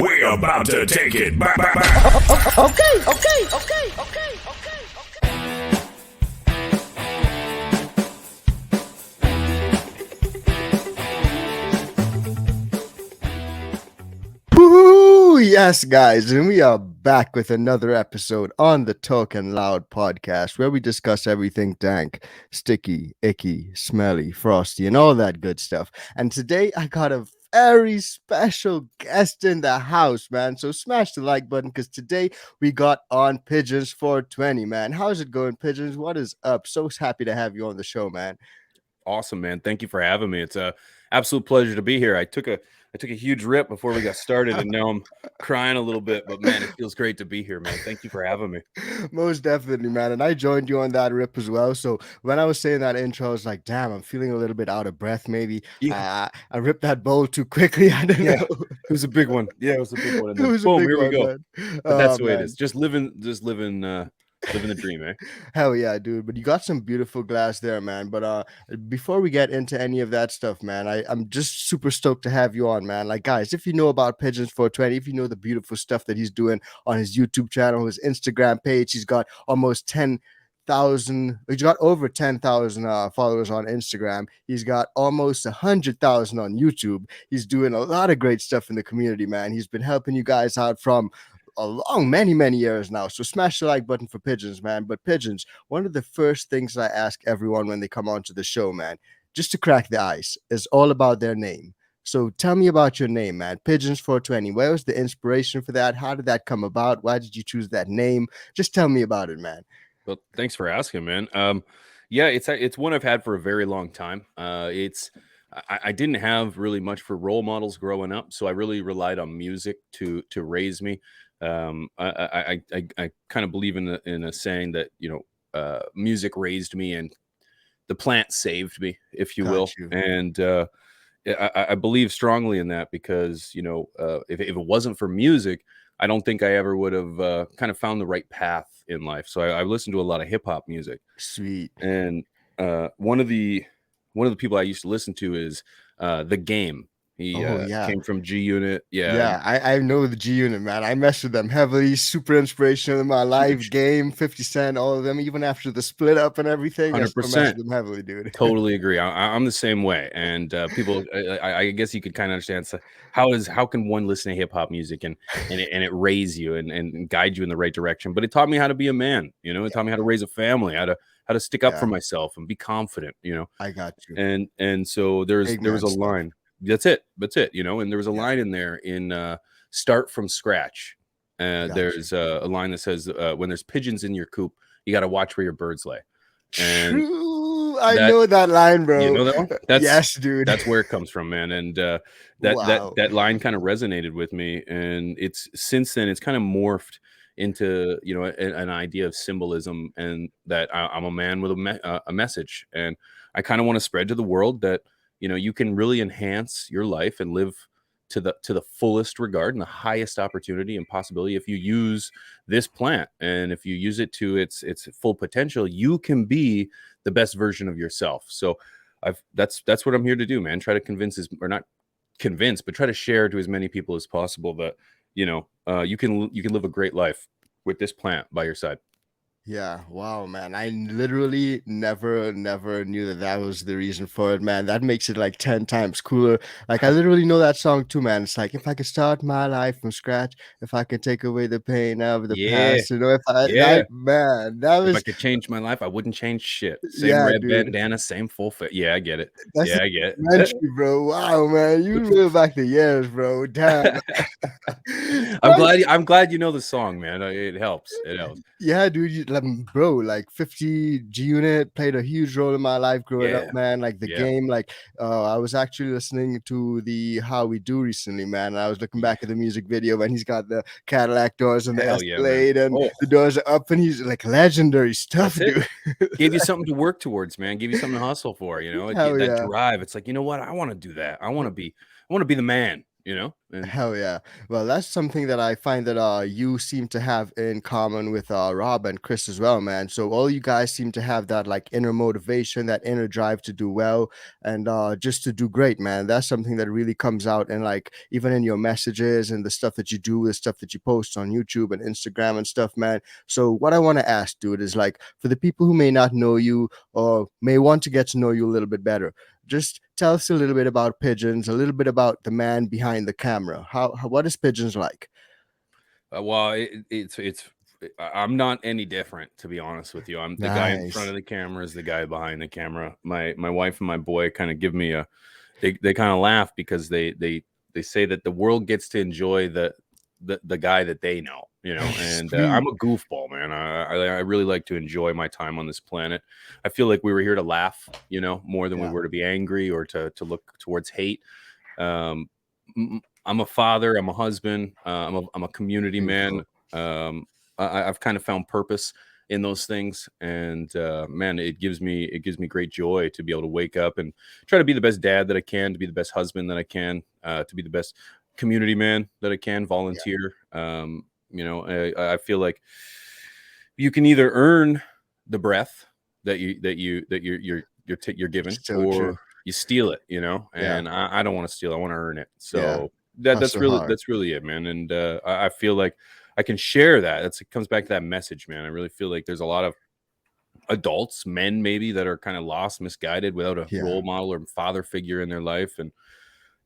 We're about to take it back. Woo! Yes, guys, and we are back with another episode on the Talkin Loud podcast where we discuss everything dank, sticky, icky, smelly, frosty, and all that good stuff. And today I got a very special guest in the house, man. So smash the like button because today we got on Pigeons 420, man. How's it going, Pigeons? What is up? So happy to have you on the show, man. Awesome, man. Thank you for having me. It's a absolute pleasure to be here. I took a huge rip before we got started, and now I'm crying a little bit. But man, it feels great to be here, man. Thank you for having me. Most definitely, man. And I joined you on that rip as well. So when I was saying that intro, I was like, damn, I'm feeling a little bit out of breath. Maybe I ripped that bowl too quickly. I don't know. It was a big one. Yeah, it was a big one. And It then was a boom, big here we one, go. man. But that's Oh, the way it man. is. Just living the dream, eh? Hell yeah, dude. But you got some beautiful glass there, man. But before we get into any of that stuff, man, I'm just super stoked to have you on, man. Like, guys, if you know about Pigeons 420, if you know the beautiful stuff that he's doing on his YouTube channel, his Instagram page, he's got almost 10,000. He's got over 10,000 followers on Instagram. He's got almost 100,000 on YouTube. He's doing a lot of great stuff in the community, man. He's been helping you guys out from along many years now. So smash the like button for Pigeons, man. But Pigeons, one of the first things I ask everyone when they come onto the show, man, just to crack the ice, is all about their name. So tell me about your name, man. Pigeons 420. Where was the inspiration for that? How did that come about? Why did you choose that name? Just tell me about it, man. Well, thanks for asking, man. Yeah, it's one I've had for a very long time. I didn't have really much for role models growing up, so I really relied on music to raise me. I kind of believe in a saying that music raised me and the plant saved me, if you will. Got you. And I believe strongly in that because if it wasn't for music, I don't think I ever would have kind of found the right path in life. So I listened to a lot of hip hop music. Sweet. And one of the people I used to listen to is The Game. He came from G Unit. Yeah, I know the G Unit, man. I messed with them heavily. Super inspirational in my life. Game, 50 Cent, all of them. Even after the split up and everything, I still messed with them heavily, dude. Totally agree. I'm the same way. And people, I guess you could kind of understand. So how can one listen to hip hop music and it raise you and guide you in the right direction? But it taught me how to be a man. It taught me how to raise a family, how to stick up for myself and be confident. I got you. And so there was a line. That's it. And there was a line in there in Start From Scratch. There's a line that says, when there's pigeons in your coop, you got to watch where your birds lay. And true. I know that line, bro. You know that one? Yes, dude. That's where it comes from, man. And that line kind of resonated with me. And since then it's kind of morphed into an idea of symbolism, and that I'm a man with a message, and I kind of want to spread to the world that you can really enhance your life and live to the fullest regard and the highest opportunity and possibility if you use this plant, and if you use it to its full potential, you can be the best version of yourself. So that's what I'm here to do, man. Try to not convince, but try to share to as many people as possible that you can live a great life with this plant by your side. Yeah, wow, man. I literally never knew that was the reason for it, man. That makes it like 10 times cooler. Like, I literally know that song too, man. It's like, if I could start my life from scratch, if I could take away the pain of the past, if I could change my life, I wouldn't change shit. Same red bandana, same full fit. Yeah, I get it. I get it. Bro. Wow, man. You reel back the years, bro. Damn. I'm glad you know the song, man. It helps. Yeah, dude. Bro, like 50 G Unit played a huge role in my life growing up, man. Like the game, like I was actually listening to the How We Do recently, man. And I was looking back at the music video, and he's got the Cadillac doors and the Escalade, and the doors are up, and he's like legendary stuff, dude. Gave you something to work towards, man. Gave you something to hustle for, that drive. It's like, you know what? I want to do that. I want to be the man. you know. And Hell yeah. Well, that's something that I find that you seem to have in common with Rob and Chris as well, man. So all you guys seem to have that like inner motivation, that inner drive to do well and just to do great, man. That's something that really comes out and like even in your messages and the stuff that you do, the stuff that you post on YouTube and Instagram and stuff, man. So what I want to ask, dude, is like for the people who may not know you or may want to get to know you a little bit better, just tell us a little bit about Pigeons, a little bit about the man behind the camera. How what is Pigeons like? well, it's I'm not any different, to be honest with you. I'm the guy in front Nice. of the camera is the guy behind the camera. My wife and my boy kind of give me a they kind of laugh because they say that the world gets to enjoy the guy that they know, you know. And Sweet. I'm a goofball, man. I really like to enjoy my time on this planet. I feel like we were here to laugh, you know, more than we Yeah. were to be angry or to look towards hate. um I'm a father, I'm a husband, I'm a community man. Beautiful. um I've kind of found purpose in those things, and man, it gives me great joy to be able to wake up and try to be the best dad that I can, to be the best husband that I can, to be the best community man that I can, Yeah. volunteer. You know, I feel like you can either earn the breath that you're given, So true. or you steal it, you know. Yeah. And I don't want to steal, I want to earn it. Yeah. So Hustle hard. that's really it, man. And I feel like I can share that. It comes back to that message, man. I really feel like there's a lot of adults, men maybe, that are kind of lost, misguided, without a Yeah. role model or father figure in their life. And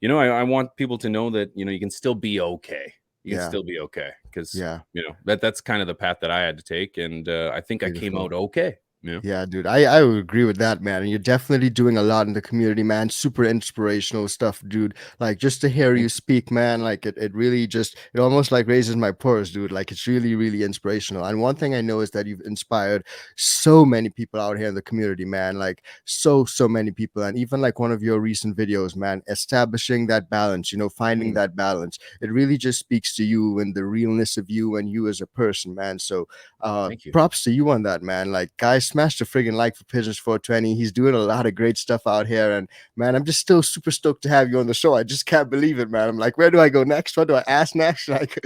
you know, I want people to know that, you know, you can still be okay. You can Yeah. still be okay, because Yeah. you know that's kind of the path that I had to take, and I think I came Beautiful. out okay. You know. Yeah, dude, I would agree with that, man. And you're definitely doing a lot in the community, man. Super inspirational stuff, dude. Like just to hear you Thank you. speak, man, like it really just it almost like raises my pulse, dude. Like it's really, really inspirational. And one thing I know is that you've inspired so many people out here in the community, man. Like so many people. And even like one of your recent videos, man, establishing that balance, you know, finding Mm, that balance. It really just speaks to you and the realness of you and you as a person, man. So thank you. props to you on that, man. Like, guys, smash the friggin' like for Pigeons 420. He's doing a lot of great stuff out here, and man, I'm just still super stoked to have you on the show. I just can't believe it, man. I'm like, where do I go next? What do I ask next? Like,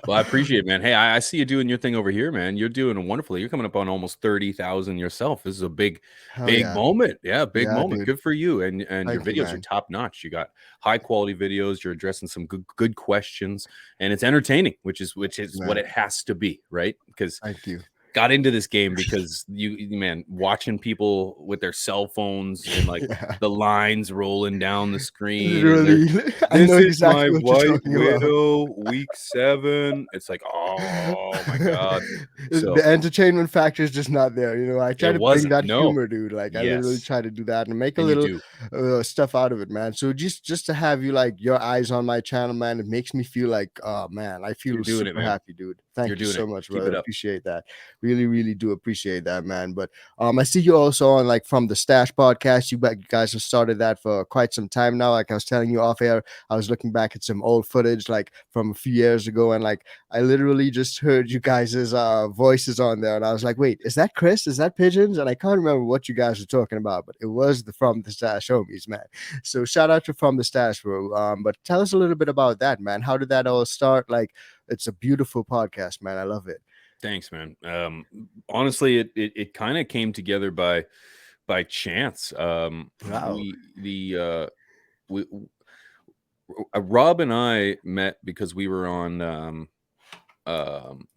Well, I appreciate it, man. Hey, I see you doing your thing over here, man. You're doing wonderfully. You're coming up on almost 30,000 yourself. This is a hell big yeah, moment. Yeah, big yeah, moment. dude. Good for you. And your Thank you, videos are man. top notch. You got high quality videos. You're addressing some good questions, and it's entertaining, which is Thank you, what man. it has to be, right? Because Thank you. got into this game because man, watching people with their cell phones and like Yeah, the lines rolling down the screen, and they're literally, I know this is my exactly what you're white talking about. widow week 7. It's like, oh my god. The So entertainment factor is just not there. You know, I try it to bring wasn't. that No. humor, dude. Like I literally Yes. try to do that and make a And you little do. stuff out of it, man. So just to have you like your eyes on my channel, man, it makes me feel like, oh man, I feel You're doing it, super man. happy, dude. You're Thank you doing so it. much, Keep brother. it up. Appreciate that. Really, really do appreciate that, man. But I see you also on like from the Stash podcast. You guys have started that for quite some time now. Like I was telling you off air, I was looking back at some old footage like from a few years ago, and like I literally just heard you guys' voices on there, and I was like, "Wait, is that Chris? Is that Pigeons?" And I can't remember what you guys were talking about, but it was the From the Stash homies, man. So shout out to From the Stash, bro. But tell us a little bit about that, man. How did that all start? Like, it's a beautiful podcast, man. I love it. Thanks, man. Honestly, it kind of came together by chance. Wow. We Rob and I met because we were on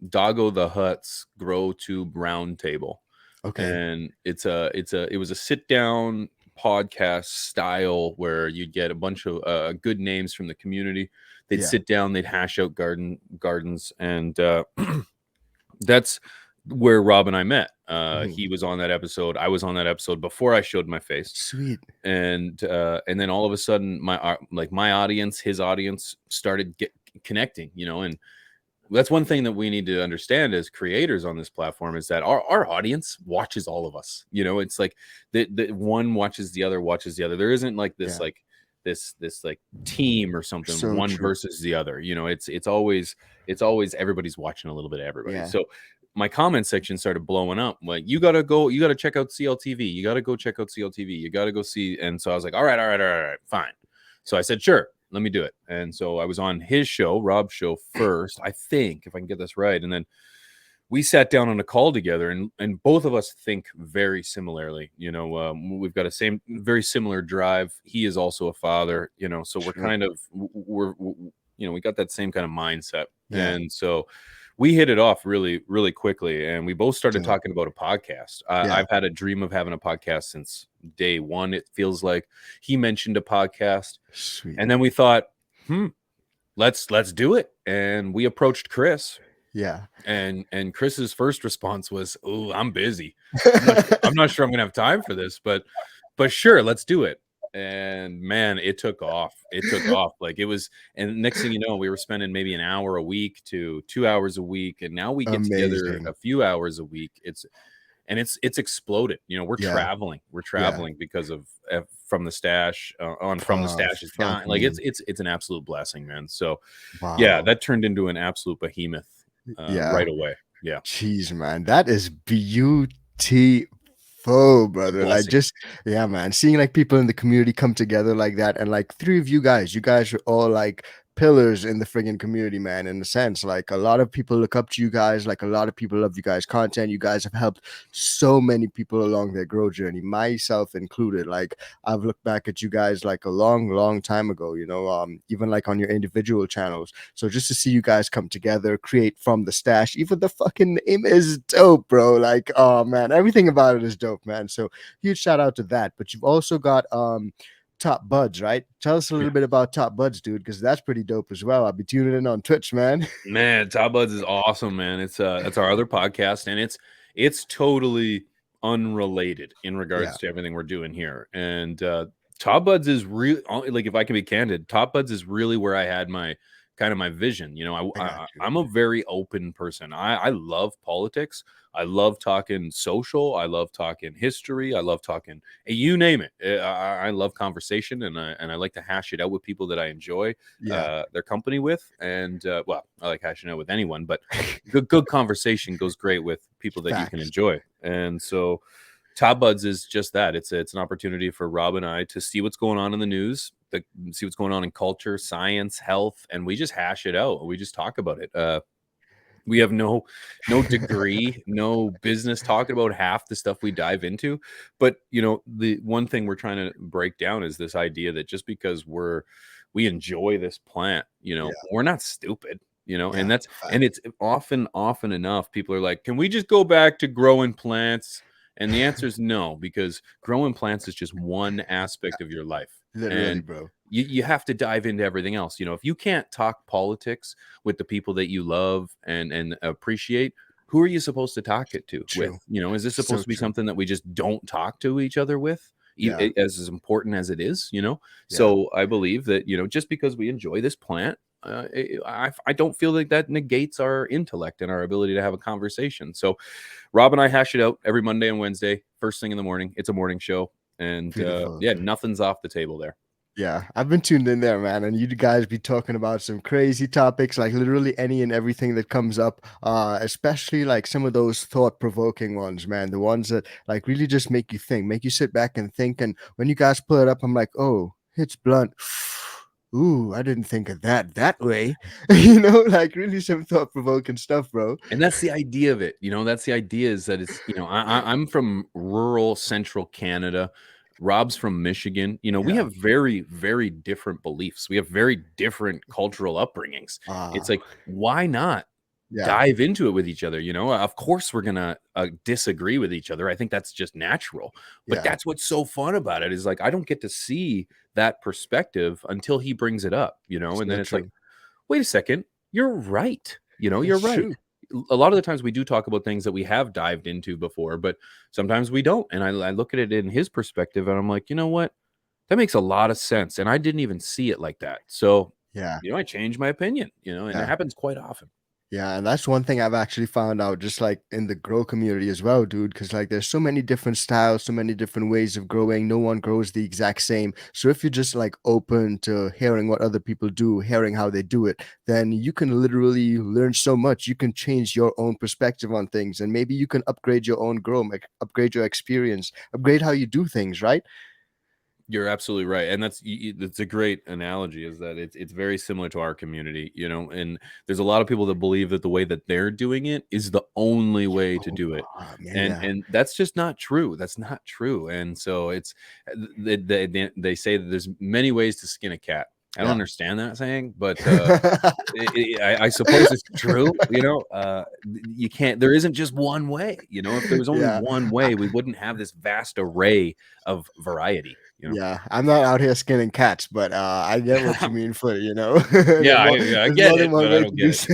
Doggo the Hut's Grow Tube Roundtable, Okay. and it was a sit down podcast style where you'd get a bunch of good names from the community. They'd Yeah. sit down, they'd hash out gardens, and that's where Rob and I met. Mhm. He was on that episode. I was on that episode before I showed my face, Sweet. and then all of a sudden, my audience, his audience, started connecting. You know, and that's one thing that we need to understand as creators on this platform is that our audience watches all of us. You know, it's like that one watches the other, watches the other. There isn't like this Yeah. this like team or something, So one true. versus the other. You know, it's always everybody's watching a little bit of everybody. Yeah. So my comment section started blowing up. Like, you gotta check out CLTV. You gotta go check out CLTV. You gotta go see. And so I was like, all right, fine. So I said, sure. let me do it. And so I was on his show, Rob's show first, I think, if I can get this right. And then we sat down on a call together, and both of us think very similarly. We've got a very similar drive. He is also a father, so we're kind of, we got that same kind of mindset. Yeah. And so we hit it off really, really quickly. And we both started talking about a podcast. I've had a dream of having a podcast since day one. It feels like he mentioned a podcast. Sweet. And then we thought, let's do it. And we approached Chris. Yeah. And Chris's first response was, "Oh, I'm busy. I'm not sure I'm gonna have time for this, but sure, let's do it." And man, it took off. Like it was, and next thing you know, we were spending maybe an hour a week to 2 hours a week, and now we get together a few hours a week. It's exploded. We're traveling. We're traveling because of from the stash from the stash is gone. Like it's an absolute blessing, man. So yeah, that turned into an absolute behemoth. Right away. Yeah. Jeez, man, that is beautiful, brother. Like man, seeing like people in the community come together like that, and like three of you guys are all like pillars in the friggin' community, man. In a sense, like a lot of people look up to you guys, like a lot of people love you guys' content. You guys have helped so many people along their growth journey, myself included. Like I've looked back at you guys like a long time ago, even like on your individual channels. So just to see you guys come together, create from the stash, even the fucking name is dope, bro. Like, oh man, everything about it is dope, man. So huge shout out to that. But you've also got Top Buds, right? Tell us a little bit about Top Buds, dude, because that's pretty dope as well. I'll be tuning in on Twitch, man. Man, Top Buds is awesome, man. It's that's our other podcast, and it's totally unrelated in regards to everything we're doing here. And Top Buds is really, like, if I can be candid, Top Buds is really where I had my kind of my vision. I'm a very open person. I love politics. I love talking social. I love talking history. I love talking, you name it. I love conversation, and I like to hash it out with people that I enjoy their company with. And well, I like hashing out with anyone, but good conversation goes great with people that you can enjoy. And so Top Buds is just that. It's an opportunity for Rob and I to see what's going on in the news, see what's going on in culture, science, health, and we just hash it out. We just talk about it. We have no degree, no business talking about half the stuff we dive into. But, the one thing we're trying to break down is this idea that just because we enjoy this plant, we're not stupid, and it's often enough. People are like, can we just go back to growing plants? And the answer is no, because growing plants is just one aspect of your life. Literally, bro. You have to dive into everything else. If you can't talk politics with the people that you love and appreciate, who are you supposed to talk it to with? Is this supposed to be something that we just don't talk to each other with? As important as it is, So I believe that, just because we enjoy this plant, I don't feel like that negates our intellect and our ability to have a conversation. So Rob and I hash it out every Monday and Wednesday, first thing in the morning. It's a morning show. And nothing's off the table there. Yeah, I've been tuned in there, man, and you guys be talking about some crazy topics, like literally any and everything that comes up, especially like some of those thought-provoking ones, man, the ones that like really just make you think, make you sit back and think. And when you guys pull it up, I'm like, oh, it's blunt. Ooh, I didn't think of that way. Like really some thought-provoking stuff, bro. And that's the idea of it. That's the idea, is that it's, I'm from rural central Canada. Rob's from Michigan. We have very, very different beliefs. We have very different cultural upbringings. It's like, why not dive into it with each other? Of course we're gonna disagree with each other. I think that's just natural. But that's what's so fun about it, is like, I don't get to see that perspective until he brings it up. And then it's like, wait a second, you're right. You're right. True. A lot of the times we do talk about things that we have dived into before, but sometimes we don't. And I look at it in his perspective, and I'm like, you know what? That makes a lot of sense. And I didn't even see it like that. So, I changed my opinion, and it happens quite often. Yeah, and that's one thing I've actually found out, just like in the grow community as well, dude, because like there's so many different styles, so many different ways of growing. No one grows the exact same. So if you're just like open to hearing what other people do, hearing how they do it, then you can literally learn so much. You can change your own perspective on things, and maybe you can upgrade your own grow, upgrade your experience, upgrade how you do things, right? You're absolutely right, and that's a great analogy. Is that it's very similar to our community, you know. And there's a lot of people that believe that the way that they're doing it is the only way to Oh, do it, man, and yeah. and that's just not true. That's not true. And so it's they say that there's many ways to skin a cat. I don't Yeah. understand that saying, but I suppose it's true. You know, you can't. There isn't just one way. You know, if there was only Yeah. one way, we wouldn't have this vast array of variety. You know. Yeah, I'm not out here skinning cats, but I get what you mean for, Yeah, I there's get more than it, one but I way don't to do get so.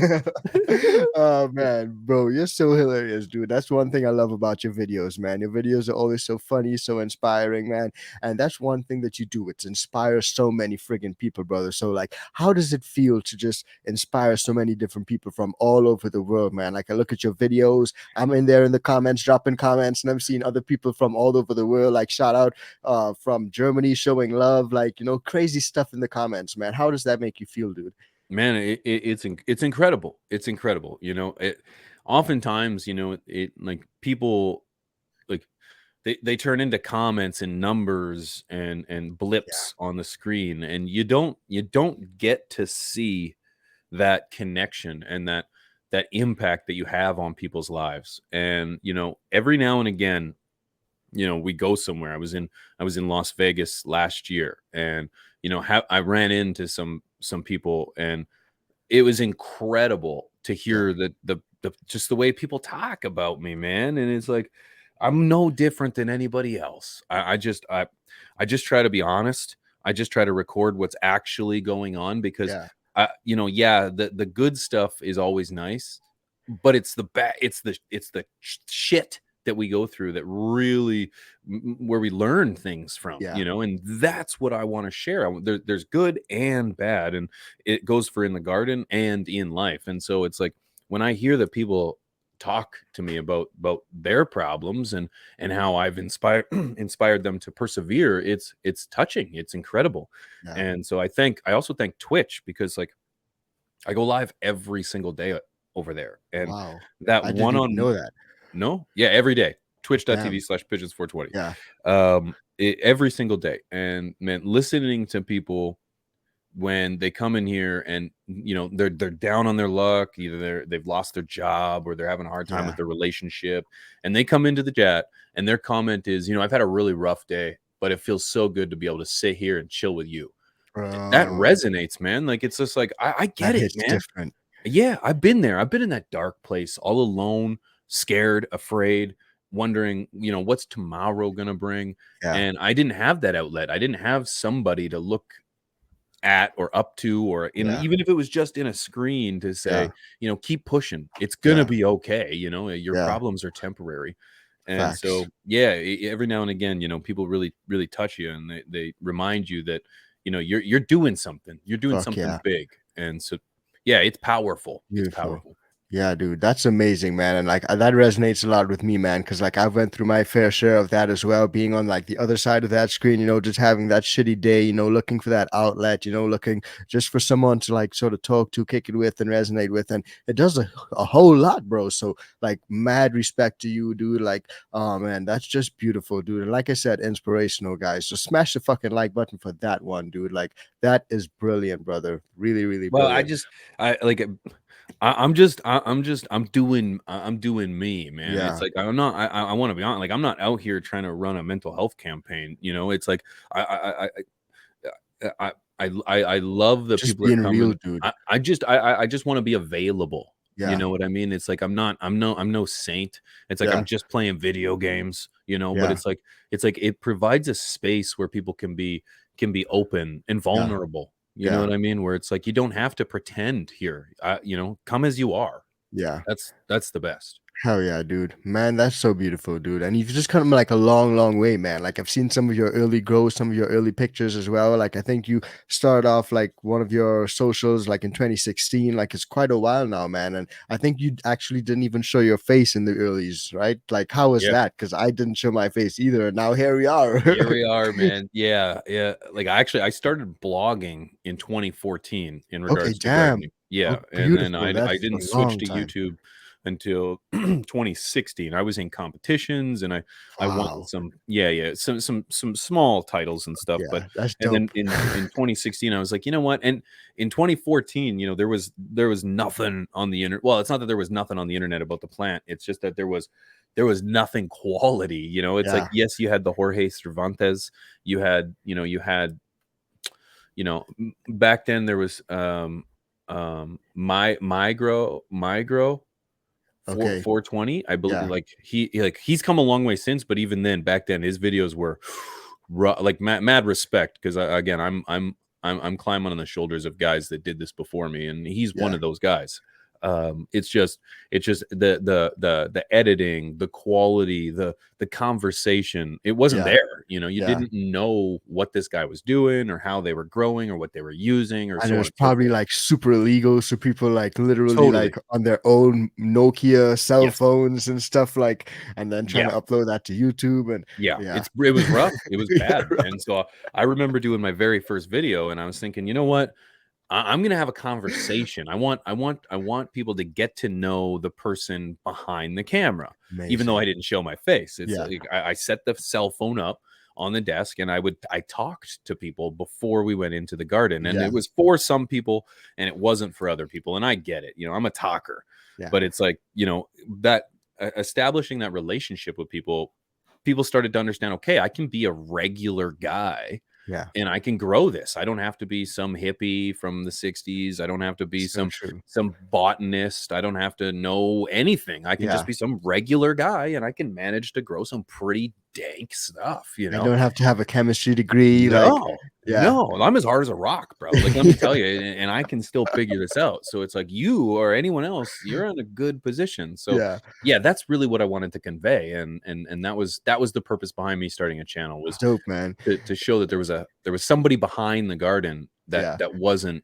it. Oh man, bro, you're so hilarious, dude. That's one thing I love about your videos, man. Your videos are always so funny, so inspiring, man. And that's one thing that you do. It inspires so many friggin' people, brother. So like, how does it feel to just inspire so many different people from all over the world, man? Like I look at your videos, I'm in there in the comments, dropping comments, and I'm seeing other people from all over the world. Like shout out from Germany showing love, like crazy stuff in the comments, man. How does that make you feel, dude? Man, it's incredible. It's incredible. You know, oftentimes, it like people like they turn into comments and numbers and Yeah, blips on the screen, and you don't get to see that connection and that impact that you have on people's lives. And every now and again, we go somewhere. I was in Las Vegas last year, and I ran into some people, and it was incredible to yeah, hear the just the way people talk about me, man. And it's like I'm no different than anybody else. I just try to be honest. I just try to record what's actually going on, because yeah, yeah, the good stuff is always nice, but it's the bad, it's the shit that we go through that really where we learn things from, yeah, and that's what I want to share. There's good and bad, and it goes for in the garden and in life. And so it's like when I hear that people talk to me about their problems and how I've inspired inspired them to persevere, it's touching, it's incredible. yeah. And so I also thank Twitch, because like I go live every single day over there, and Wow, that I didn't one even on know that. no, yeah, every day. Damn. Twitch.tv/pigeons420. Yeah, Every single day. And man, listening to people when they come in here and they're down on their luck, either they've lost their job or they're having a hard time yeah, with their relationship, and they come into the chat and their comment is, I've had a really rough day, but it feels so good to be able to sit here and chill with you. That bro, resonates, man. Like it's just like I that get it, hits man. different. Yeah, I've been there. I've been in that dark place, all alone, scared, afraid, wondering, what's tomorrow gonna bring. Yeah, And I didn't have that outlet. I didn't have somebody to look at or up to, or yeah, even if it was just in a screen to yeah, say, keep pushing. It's gonna yeah, be okay. Your yeah. problems are temporary. And Facts. so, yeah, every now and again, people really, really touch you, and they remind you that, you're doing something. You're doing Fuck something yeah. big. And so, yeah, it's powerful. It's Beautiful. powerful. Yeah, dude, that's amazing, man. And like that resonates a lot with me, man, because like I've went through my fair share of that as well, being on like the other side of that screen, just having that shitty day, looking for that outlet, looking just for someone to like sort of talk to, kick it with, and resonate with. And it does a whole lot, bro. So like mad respect to you, dude. Like, oh man, that's just beautiful, dude. And like I said, inspirational, guys. So smash the fucking like button for that one, dude. Like that is brilliant, brother. Really, really Well, brilliant. I like I'm doing me, man. It's Yeah. like I'm not I want to be honest, like I'm not out here trying to run a mental health campaign. It's like I love the Just people that being come, real, and dude. I just want to be available. You Yeah. know what I mean? It's like I'm no saint. It's like I'm Yeah. just playing video games, but Yeah. it's like it provides a space where people can be open and Yeah. vulnerable. You know Yeah. what I mean? Where it's like you don't have to pretend here. Come as you are. Yeah. That's the best. Hell yeah, dude. Man, that's so beautiful, dude. And you've just come like a long, long way, man. Like I've seen some of your early growth, some of your early pictures as well. Like I think you started off like one of your socials like in 2016. Like it's quite a while now, man. And I think you actually didn't even show your face in the earlys, right? Like how was Yeah. that? Because I didn't show my face either. And now here we are. Here we are, man. Yeah, yeah. Like I started blogging in 2014 in Okay, regards to damn. gardening. Oh, Yeah, and then beautiful. I That's a didn't switch long to time. YouTube until 2016. I was in competitions and I won Wow. some some small titles and stuff. But Yeah, that's and then dope. in 2016, I was like, you know what? And in 2014, there was nothing on the internet. Well, it's not that there was nothing on the internet about the plant. It's just that there was nothing quality. It's like, Yeah. yes, you had the Jorge Cervantes, back then there was Migro Okay. 420, I believe. Yeah. Like he's come a long way since, but even then, back then, his videos were like mad respect, because again, I'm climbing on the shoulders of guys that did this before me, and he's one Yeah. of those guys. It's just the editing, the quality, the conversation. It wasn't Yeah. there. You Yeah. didn't know what this guy was doing, or how they were growing, or what they were using, or And it so on was and so probably forth. like super illegal. So people like literally Totally. like on their own Nokia cell Yes. phones and stuff like, and then trying Yeah. to upload that to YouTube. And Yeah, yeah. it was rough. It was Yeah, bad, man. So I remember doing my very first video, and I was thinking, you know what? I'm gonna have a conversation. I want people to get to know the person behind the camera, even though I amazing. didn't show my face. It's Yeah. like I set the cell phone up on the desk, and I talked to people before we went into the garden, and Yeah. it was for some people, and it wasn't for other people. And I get it. I'm a talker, Yeah. but it's like, that establishing that relationship with people started to understand, okay, I can be a regular guy Yeah. and I can grow this. I don't have to be some hippie from the 60s. I don't have to be So some true. some botanist. I don't have to know anything. I can just Yeah. be some regular guy, and I can manage to grow some pretty dank stuff, I don't have to have a chemistry degree. Like, No, yeah. no, I'm as hard as a rock, bro. Like, let me tell you, and I can still figure this out. So it's like, you or anyone else, you're in a good position. So Yeah. yeah, that's really what I wanted to convey, and that was the purpose behind me starting a channel, was Dope, man. to show that there was somebody behind the garden that Yeah. that wasn't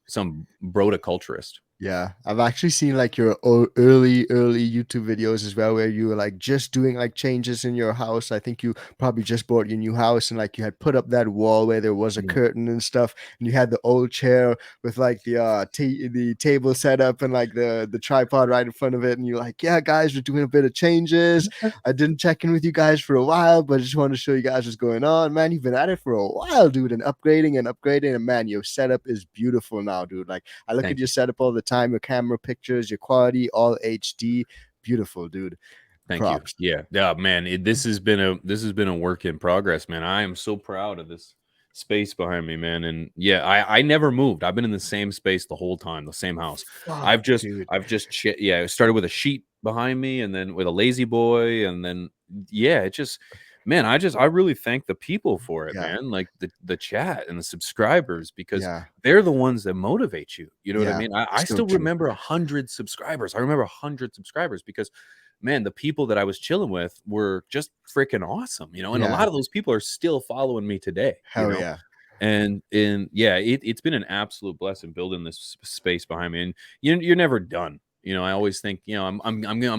some broticulturist. Yeah, I've actually seen like your early YouTube videos as well, where you were like just doing like changes in your house. I think you probably just bought your new house, and like you had put up that wall where there was a Mm. curtain and stuff, and you had the old chair with like the table set up and like the tripod right in front of it, and you're like, yeah, guys, we're doing a bit of changes. I didn't check in with you guys for a while, but I just wanted to show you guys what's going on, man. You've been at it for a while, dude, and upgrading, and man, your setup is beautiful now, dude. Like, I look at Thank your you. setup all the time, your camera pictures, your quality, all HD. Beautiful, dude. Thank you. Props. Yeah, yeah, man. This has been a work in progress, man. I am so proud of this space behind me, man. And yeah, I never moved. I've been in the same space the whole time, the same house. I've Fuck, just dude. I've just yeah, I started with a sheet behind me, and then with a lazy boy, and then yeah, it just, man, I really thank the people for it, Yeah. man. Like the chat and the subscribers, because Yeah. they're the ones that motivate you. You know what I Yeah. mean? I So still true. remember 100 subscribers. I remember 100 subscribers because, man, the people that I was chilling with were just freaking awesome, and a Yeah. lot of those people are still following me today, Hell yeah. and yeah, it's been an absolute blessing building this space behind me. And you're never done. I always think, I'm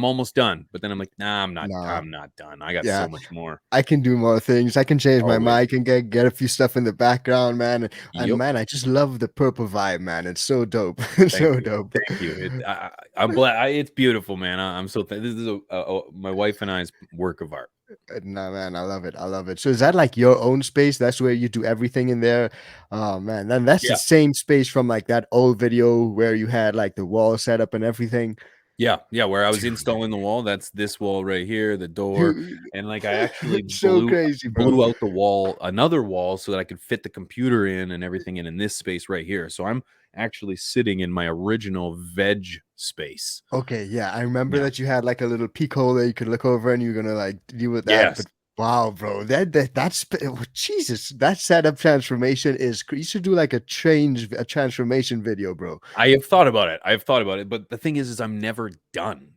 almost done, but then I'm like, nah, Nah. I'm not done. I got Yeah. so much more. I can do more things. I can change my Always. mic and get a few stuff in the background, man. And Yep. man, I just love the purple vibe, man. It's so dope. Thank So you. dope. Thank you. I'm glad. It's beautiful, man. I'm so this is my wife and I's work of art. No, man, I love it. I love it. So is that like your own space? That's where you do everything in there? Oh man, then that's the Yeah. same space from like that old video where you had like the wall set up and everything. Yeah, yeah, where I was Dude, installing the wall, that's this wall right here, the door, dude, and, like, I actually it's so crazy, bro. blew out the wall, another wall, so that I could fit the computer in and everything in this space right here. So I'm actually sitting in my original veg space. Okay, yeah, I remember Yeah. that you had like a little peek hole that you could look over and you're gonna like deal with that. Yes. But wow, bro, Jesus, that setup transformation is you should do like a transformation video, bro. I have thought about it. I've thought about it, but the thing is I'm never done,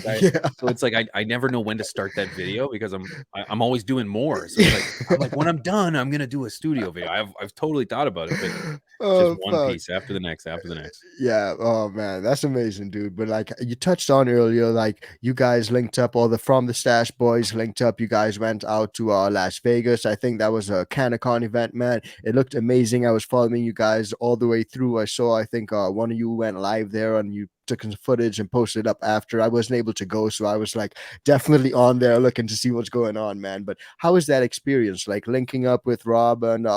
like, Yeah. so it's like I never know when to start that video, because I'm always doing more. So it's like, I'm like, when I'm done, I'm gonna do a studio video. I've totally thought about it, but just Oh one fuck. piece after the next, after the next. Yeah, oh man, that's amazing, dude. But like you touched on earlier, like you guys linked up, all the From the Stash boys linked up. You guys went out to Las Vegas. I think that was a CanaCon event, man. It looked amazing. I was following you guys all the way through. I saw, I think one of you went live there and you took some footage and posted it up after. I wasn't able to go, so I was like definitely on there looking to see what's going on, man. But how was that experience? Like linking up with Rob and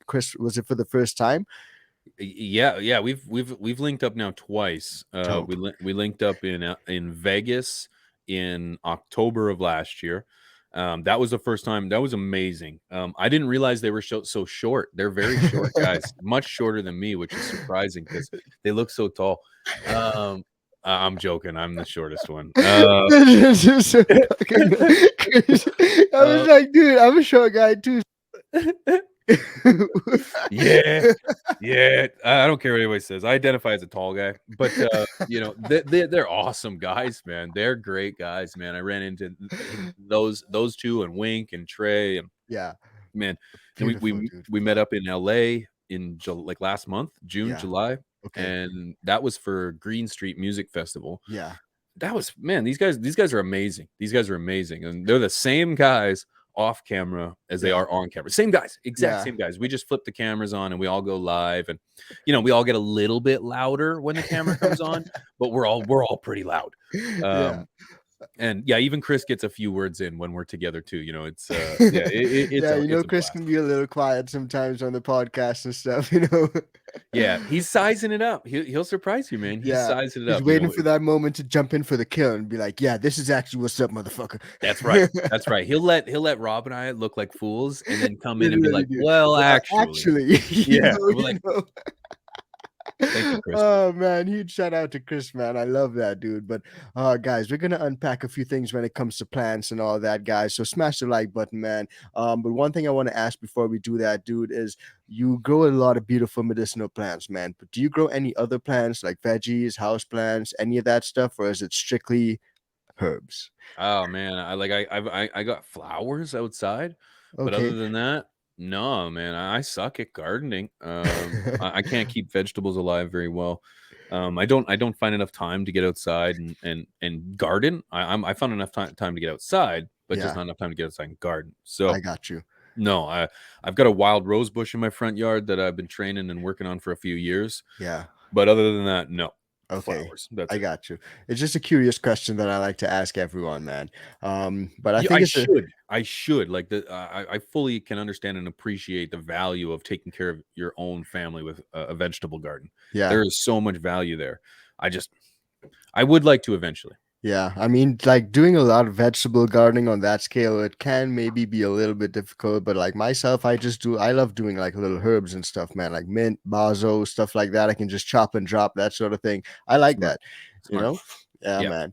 Chris, was it for the first time? Yeah, we've linked up now twice. Dope. We linked up in Vegas in October of last year. That was the first time. That was amazing. I didn't realize they were so short. They're very short guys, much shorter than me, which is surprising because they look so tall. I'm joking. I'm the shortest one. This is so fucking crazy. I was like, dude, I'm a short guy too. yeah. I don't care what anybody says. I identify as a tall guy, but you know, they're awesome guys, man. They're great guys, man. I ran into those two and Wink and Trey, and yeah, man, and beautiful, dude. we met up in LA in like last month, June, Yeah. July, Okay. and that was for Green Street Music Festival. Yeah. That was, man, these guys are amazing. These guys are amazing, and they're the same guys off camera as they are on camera. Same guys, exact same guys. We just flip the cameras on and we all go live, and you know, we all get a little bit louder when the camera comes on, but we're all pretty loud. And yeah, even Chris gets a few words in when we're together too. You know, it's Chris can be a little quiet sometimes on the podcast and stuff, you know. Yeah, he's sizing it up. He'll surprise you, man. He's sizing it up. He's waiting for that moment to jump in for the kill and be like, "Yeah, this is actually what's up, motherfucker." That's right. That's right. He'll let Rob and I look like fools, and then come in and be like, "Well, actually, yeah." We're like, thank you, Chris. Oh man, huge shout out to Chris, man. I love that, dude. But guys, we're gonna unpack a few things when it comes to plants and all that, guys. So smash the like button, man. But one thing I want to ask before we do that, dude, is you grow a lot of beautiful medicinal plants, man. But do you grow any other plants like veggies, house plants, any of that stuff, or is it strictly herbs? Oh man, I got flowers outside, but other than that, no, man, I suck at gardening. I can't keep vegetables alive very well. I don't find enough time to get outside and garden. I found enough time to get outside, but just not enough time to get outside and garden. So I got you. No, I've got a wild rose bush in my front yard that I've been training and working on for a few years. Yeah. But other than that, no. Okay, flowers. That's I it. got you. It's just a curious question that I like to ask everyone, man. But I think I should like I fully can understand and appreciate the value of taking care of your own family with a vegetable garden. Yeah, there is so much value there. I would like to eventually. yeah. I mean, like doing a lot of vegetable gardening on that scale, it can maybe be a little bit difficult. But like myself, I love doing like little herbs and stuff, man, like mint, basil, stuff like that. I can just chop and drop that sort of thing. I like Smart. that, you know? Yeah, Yeah. man.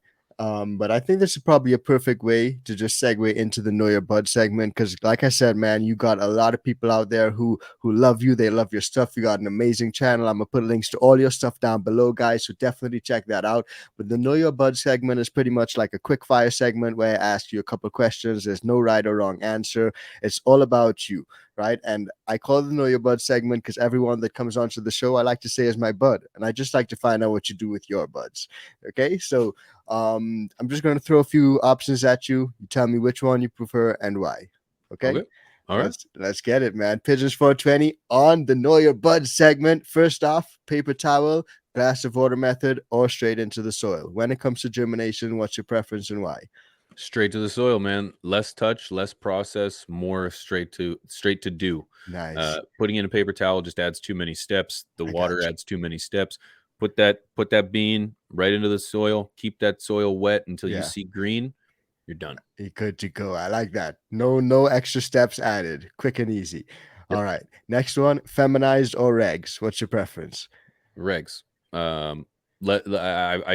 But I think this is probably a perfect way to just segue into the Know Your Bud segment because, like I said, man, you got a lot of people out there who love you. They love your stuff. You got an amazing channel. I'm gonna put links to all your stuff down below, guys. So definitely check that out. But the Know Your Bud segment is pretty much like a quick fire segment where I ask you a couple of questions. There's no right or wrong answer. It's all about you, right? And I call the Know Your Bud segment because everyone that comes onto the show, I like to say is my bud, and I just like to find out what you do with your buds. Okay, so I'm just going to throw a few options at you. You tell me which one you prefer and why. Okay. All right. Let's get it, man. Pigeons 420 on the Know Your Bud segment. First off, paper towel, glass of water method, or straight into the soil. When it comes to germination, what's your preference and why? Straight to the soil, man. Less touch, less process, more straight to do. Nice. Putting in a paper towel just adds too many steps. The water adds too many steps. Put that bean right into the soil. Keep that soil wet until you see green. You're done. You're good to go. I like that. No extra steps added. Quick and easy. All right. Next one, feminized or regs? What's your preference? Regs. I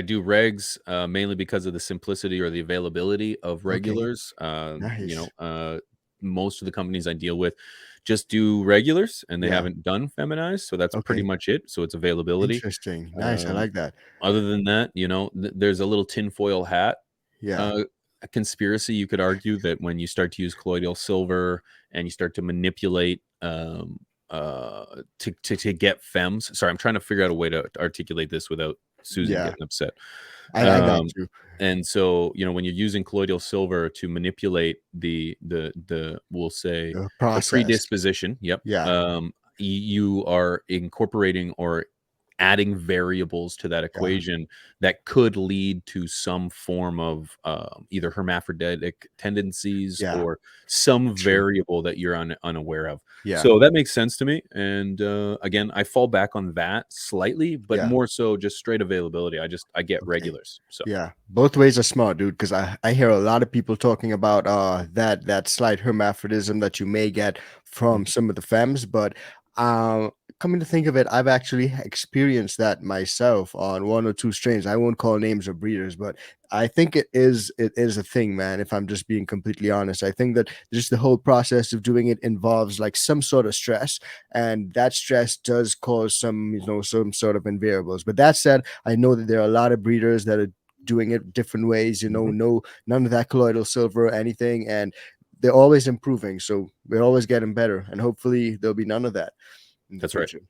do regs mainly because of the simplicity or the availability of regulars. Nice. You know, most of the companies I deal with just do regulars and they haven't done feminized, so that's pretty much it. So it's availability. Interesting. Nice. I like that. Other than that, you know, there's a little tinfoil hat a conspiracy. You could argue that when you start to use colloidal silver and you start to manipulate to get fems. Sorry, I'm trying to figure out a way to articulate this without Susan getting upset. I got you. And so, you know, when you're using colloidal silver to manipulate the we'll say the predisposition, you are incorporating or adding variables to that equation that could lead to some form of either hermaphroditic tendencies or some variable that you're unaware of. So that makes sense to me. And again, I fall back on that slightly, but more so just straight availability. I get regulars. So yeah, both ways are smart, dude, because I hear a lot of people talking about that slight hermaphrodism that you may get from some of the femmes, but coming to think of it, I've actually experienced that myself on one or two strains. I won't call names of breeders, but I think it is a thing, man. If I'm just being completely honest, I think that just the whole process of doing it involves like some sort of stress, and that stress does cause some, some sort of invariables. But that said, I know that there are a lot of breeders that are doing it different ways, none of that colloidal silver or anything, and they're always improving, so we're always getting better, and hopefully there'll be none of that in the future. Right.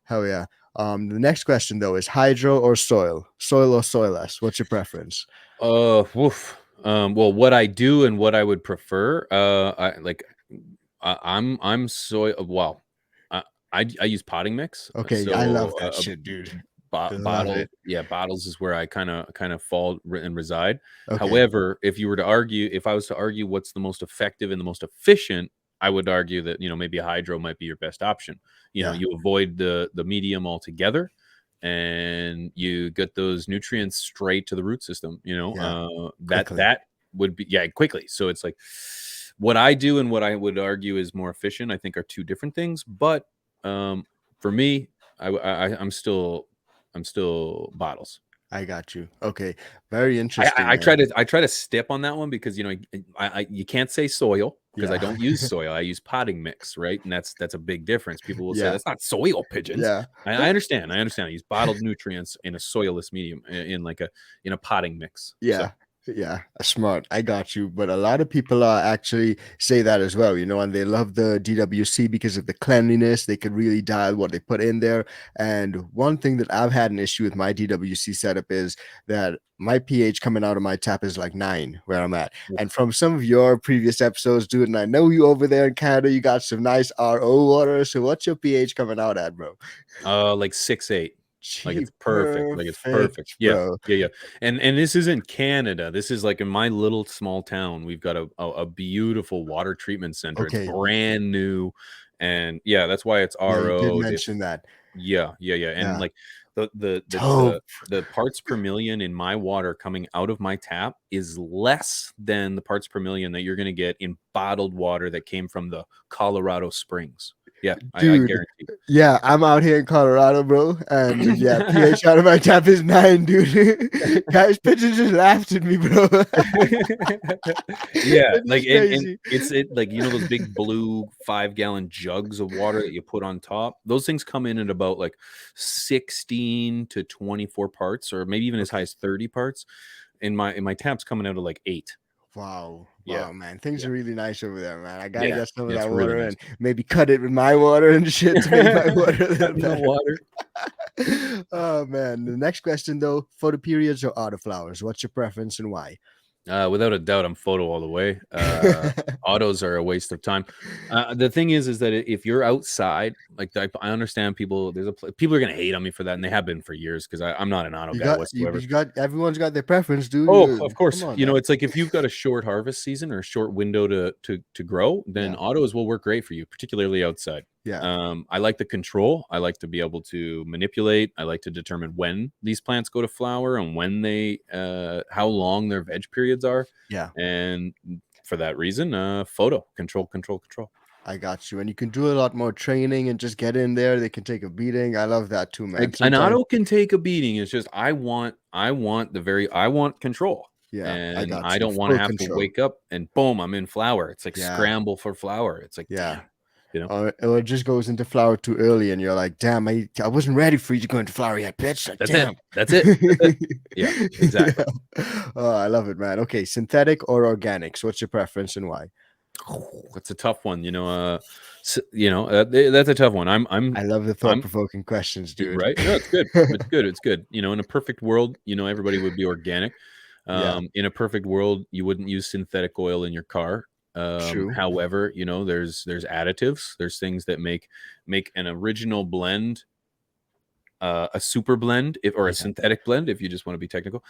Hell yeah. The next question though is hydro or soil or soilless? What's your preference? Well, what I do and what I would prefer, I'm soil. Well, I use potting mix. Okay, so, I love that shit, dude. Bottles, bottles is where I kind of fall and reside. Okay. However, if I was to argue what's the most effective and the most efficient, I would argue that maybe a hydro might be your best option. You avoid the medium altogether, and you get those nutrients straight to the root system. That would be quickly. So it's like what I do and what I would argue is more efficient, I think, are two different things. But for me, I'm still bottles. I got you. Okay, very interesting. I try to step on that one because you can't say soil because I don't use soil. I use potting mix, right? And that's a big difference. People will say that's not soil, pigeons. Yeah, I understand. I use bottled nutrients in a soilless medium in a potting mix. Yeah. So. Yeah, smart. I got you. But a lot of people actually say that as well, and they love the DWC because of the cleanliness. They could really dial what they put in there. And one thing that I've had an issue with my DWC setup is that my pH coming out of my tap is like 9 where I'm at. And from some of your previous episodes, dude, and I know you over there in Canada, you got some nice RO water. So what's your pH coming out at, bro? Like 6.8. Like it's perfect. Like it's perfect. Yeah. And this isn't Canada. This is like in my little small town. We've got a beautiful water treatment center. Okay. It's brand new, and that's why it's RO. You did mention that. Yeah. And like the parts per million in my water coming out of my tap is less than the parts per million that you're going to get in bottled water that came from the Colorado Springs. Yeah, dude, I guarantee. Yeah, I'm out here in Colorado, bro, and pH out of my tap is 9, dude. Guys, pigeons just laughed at me, bro. Like and it's like those big blue 5-gallon jugs of water that you put on top. Those things come in at about like 16 to 24 parts, or maybe even as high as 30 parts. In my tap's coming out of like 8. Wow, man. Things are really nice over there, man. I gotta get some of that water really nice. And maybe cut it with my water and shit to make my water a little better. Oh man. The next question though, photoperiods or autoflowers? What's your preference and why? Without a doubt, I'm photo all the way. Autos are a waste of time. The thing is that if you're outside, like I understand people, people are gonna hate on me for that, and they have been for years because I'm not an auto guy whatsoever. Everyone's got their preference, dude. Oh, of course. It's like if you've got a short harvest season or a short window to grow, then autos will work great for you, particularly outside. Yeah. I like the control. I like to be able to manipulate. I like to determine when these plants go to flower and when they how long their veg periods are. Yeah. And for that reason, photo control. I got you. And you can do a lot more training and just get in there. They can take a beating. I love that too, man. An auto can take a beating. It's just I want control. Yeah. And I don't want to have to wake up and boom, I'm in flower. It's like scramble for flower. It's like damn. Or it just goes into flower too early, and you're like, "Damn, I wasn't ready for you to go into flower yet, bitch." Like, That's it. Yeah, exactly. Oh, I love it, man. Okay, synthetic or organics? What's your preference and why? That's a tough one. That's a tough one. I love the thought-provoking questions, dude. Right? No, it's good. It's good. In a perfect world, everybody would be organic. In a perfect world, you wouldn't use synthetic oil in your car. However, there's additives, there's things that make an original blend a super blend, or a synthetic blend, if you just want to be technical.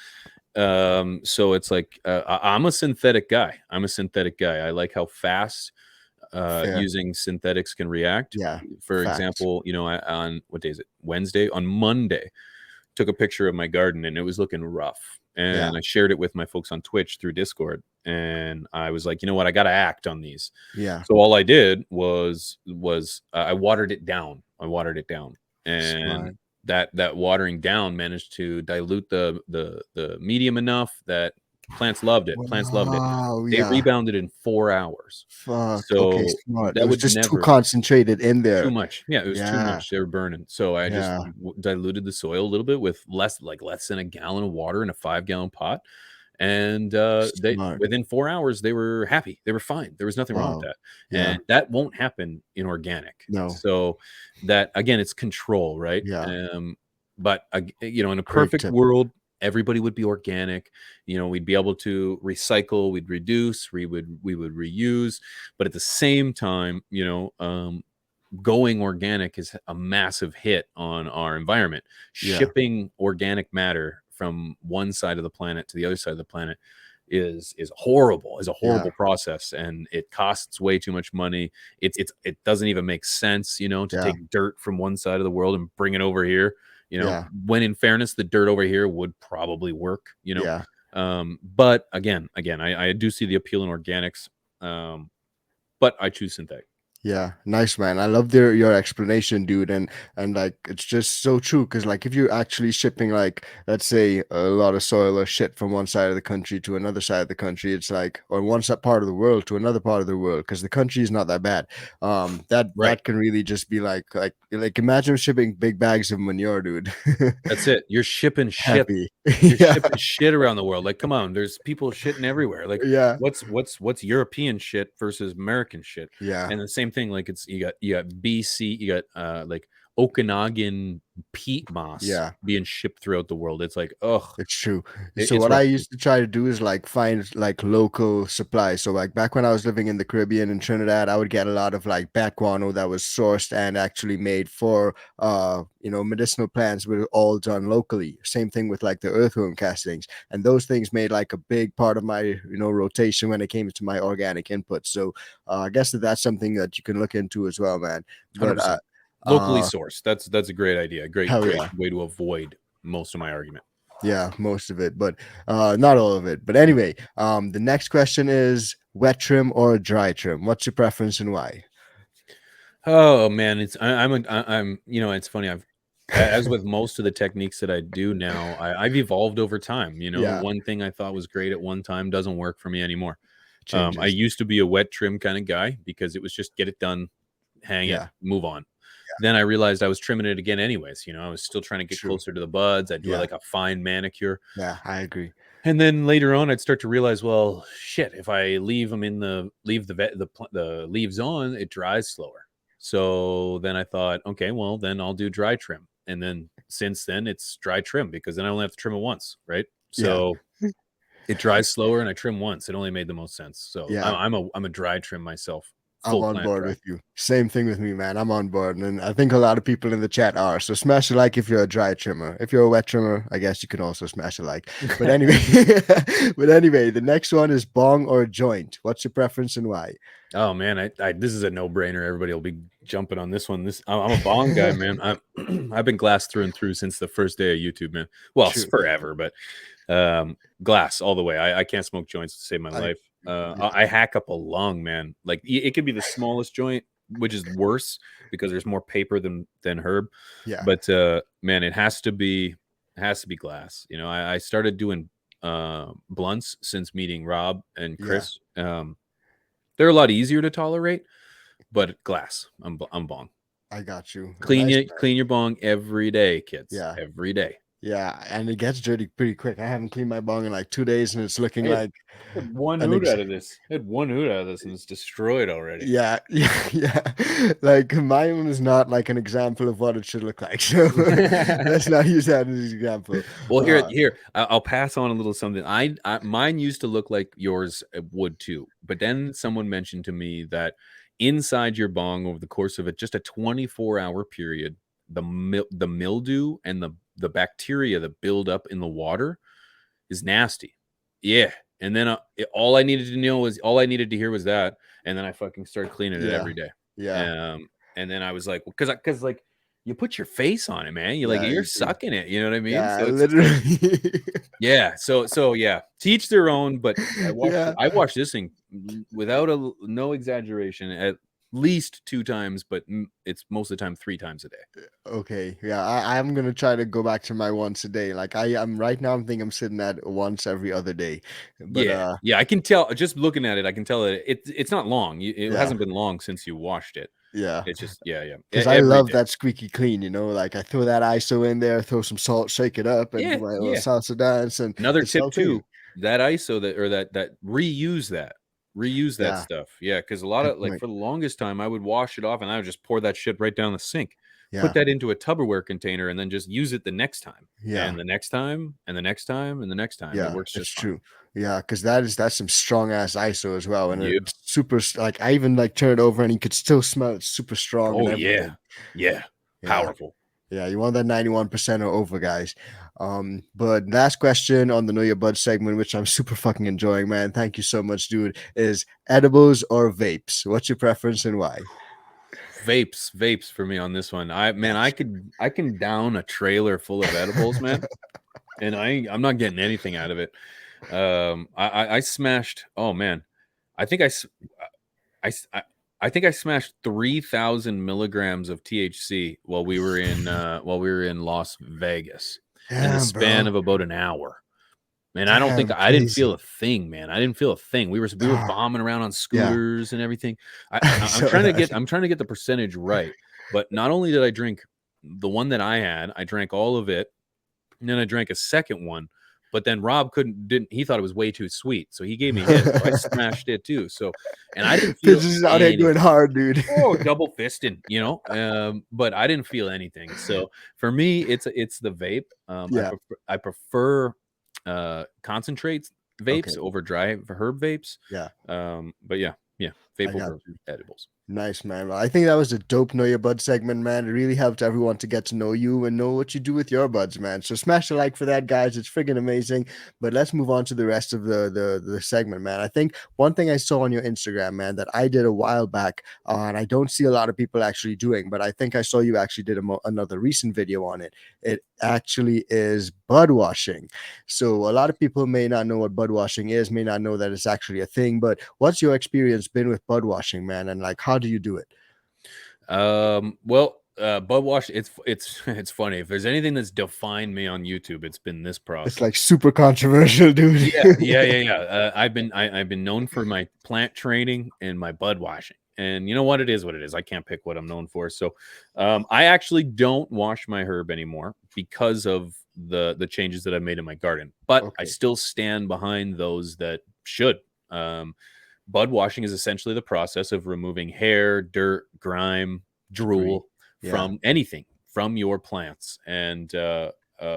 So it's like I'm a synthetic guy. I like how fast using synthetics can react. Yeah. For Facts. example, on what day is it? Wednesday. On Monday, took a picture of my garden and it was looking rough. And I shared it with my folks on Twitch through Discord. And I was like, you know what? I got to act on these. Yeah. So all I did was I watered it down. And that watering down managed to dilute the medium enough that plants loved it. Plants loved it. They rebounded in 4 hours. Fuck. So Okay, smart. that It was would just too never concentrated in there. too much. Yeah, it was too much. They were burning. So I just diluted the soil a little bit with less than a gallon of water in a 5-gallon pot. And they within 4 hours they were happy. They were fine. There was nothing wrong with that. And that won't happen in organic. No. So that, again, it's control, right? Yeah. But in a perfect world, everybody would be organic. We'd be able to recycle, we'd reduce, we would reuse. But at the same time, going organic is a massive hit on our environment. Shipping organic matter from one side of the planet to the other side of the planet is horrible. Is a horrible process, and it costs way too much money. It doesn't even make sense, to take dirt from one side of the world and bring it over here. When in fairness, the dirt over here would probably work. But again, I do see the appeal in organics, but I choose synthetic. Yeah, nice, man. I love your explanation, dude, and like it's just so true, because like if you're actually shipping, like, let's say a lot of soil or shit from one side of the country to another side of the country, it's like, or one part of the world to another part of the world, because the country is not that bad. That can really just be like imagine shipping big bags of manure, dude. That's it. You're shipping shit. Happy. You're shipping shit around the world. Like, come on, there's people shitting everywhere. Like, what's European shit versus American shit? Yeah. And the same thing, like, it's you got BC, you got like Okanagan peat moss being shipped throughout the world. It's like, it's true. So what I used to try to do is like find like local supplies. So like back when I was living in the Caribbean in Trinidad, I would get a lot of like bat guano that was sourced and actually made for medicinal plants, were all done locally. Same thing with like the earthworm castings, and those things made like a big part of my rotation when it came to my organic input. So I guess that's something that you can look into as well, man. But locally sourced. That's a great idea. Great way to avoid most of my argument. Yeah, most of it, but not all of it. But anyway, the next question is wet trim or dry trim. What's your preference and why? Oh man, it's funny. As with most of the techniques that I do now, I've evolved over time. One thing I thought was great at one time doesn't work for me anymore. I used to be a wet trim kind of guy because it was just get it done, hang it, move on. Then I realized I was trimming it again anyways. I was still trying to get clear to the buds. I'd do like a fine manicure. Yeah, I agree. And then later on, I'd start to realize, well, shit, if I leave them the leaves on, it dries slower. So then I thought, okay, well, then I'll do dry trim. And then since then, it's dry trim, because then I only have to trim it once, right? So it dries slower and I trim once. It only made the most sense. So I'm a dry trim myself. I'm on board with you. Same thing with me, man. I'm on board, and I think a lot of people in the chat are. So smash a like if you're a dry trimmer. If you're a wet trimmer, I guess you can also smash a like. But anyway, the next one is bong or joint. What's your preference and why? Oh man, this is a no-brainer. Everybody will be jumping on this one. I'm a bong guy, man. I've been glass through and through since the first day of YouTube, man. Well, it's forever, but glass all the way. I can't smoke joints to save my life. I hack up a lung, man. Like, it could be the smallest joint, which is worse because there's more paper than herb. Yeah. But man, it has to be glass. I started doing blunts since meeting Rob and Chris. They're a lot easier to tolerate, but glass. I'm bong. I got you. Clean your bong every day, kids. Yeah. Every day. Yeah, and it gets dirty pretty quick. I haven't cleaned my bong in like 2 days, and it's looking like one hoot out of this. I had one hoot out of this, and it's destroyed already. Yeah. Like mine is not like an example of what it should look like. So let's not use that as an example. Well, here I'll pass on a little something. Mine used to look like yours would too, but then someone mentioned to me that inside your bong, over the course of just a 24-hour period, the mildew and the bacteria that build up in the water is nasty. Yeah. And then all I needed to hear was that, and then I fucking started cleaning it every day. Yeah. And then I was like, because like you put your face on it, man. Yeah, You're you do. sucking it. You know what I mean? Yeah, So it's just literally. like, yeah. So yeah, teach their own. But Yeah. I watched this thing without no exaggeration at least 2 times, but it's most of the time 3 times a day. Okay. Yeah, I'm gonna try to go back to my once a day. Like I'm right now, I'm sitting at once every other day. But Yeah, I can tell just looking at it. I can tell that it's not long. It yeah. hasn't been long since you washed it. Yeah. It's just yeah. Because I Every love day. that squeaky clean, like I throw that ISO in there, throw some salt, shake it up, and do my little Yeah. salsa dance, and Another it's all tip clean. too, that ISO that reuse that Yeah, stuff. Yeah, because a lot good of like point. for the longest time, I would wash it off and I would just pour that shit right down the sink, Yeah, put that into a Tupperware container, and then just use it the next time, yeah, and the next time, and the next time, and the next time. It yeah. works It's just fine. true. Yeah, because that's some strong ass ISO as well, and Yeah. it's super. Like I even like turn it over, and you could still smell it super strong and Oh yeah. everything. Yeah. Yeah. Powerful. Yeah, you want that 91% or over, guys. But last question on the Know Your Bud segment, which I'm super fucking enjoying, man. Thank you so much, dude. Is edibles or vapes? What's your preference and why? Vapes for me on this one. Yes. I can down a trailer full of edibles, man, and I'm not getting anything out of it. I smashed. Oh man, I think I, s- I think I smashed 3,000 milligrams of THC while we were in Las Vegas in the Damn, span bro. of about an hour. And Damn, I didn't feel crazy. a thing, man. I didn't feel a thing. We were Ah, bombing around on yeah. scooters and everything. I saw that. I'm trying to get the percentage right. But not only did I drink the one that I had, I drank all of it, and then I drank a second one. But then Rob didn't he thought it was way too sweet, so he gave me his. So I smashed it too. So, and I didn't feel Pigeons out here going anything. hard, dude. Oh, double fisting, but I didn't feel anything. So for me, it's the vape. Yeah. I prefer concentrate Okay. vapes over dry herb vapes. Yeah. But yeah, vape I got over you. edibles. Nice, man. Well, I think that was a dope Know Your Bud segment, man. It really helped everyone to get to know you and know what you do with your buds, man. So smash the like for that, guys. It's friggin' amazing. But let's move on to the rest of the segment, man. I think one thing I saw on your Instagram, man, that I did a while back, and I don't see a lot of people actually doing, but I think I saw you actually did another recent video on it. It actually is bud washing. So a lot of people may not know what bud washing is, may not know that it's actually a thing. But what's your experience been with bud washing, man? And like, how do you do it? Well, bud wash. It's funny. If there's anything that's defined me on YouTube, it's been this It's process. like super controversial, dude. Yeah. I've been known for my plant training and my bud washing. And you know what? It is what it is. I can't pick what I'm known for. So, I actually don't wash my herb anymore because of the changes that I've made in my garden. But I Okay. still stand behind those that should. Bud washing is essentially the process of removing hair, dirt, grime, Agree. drool Yeah. from anything from your plants. And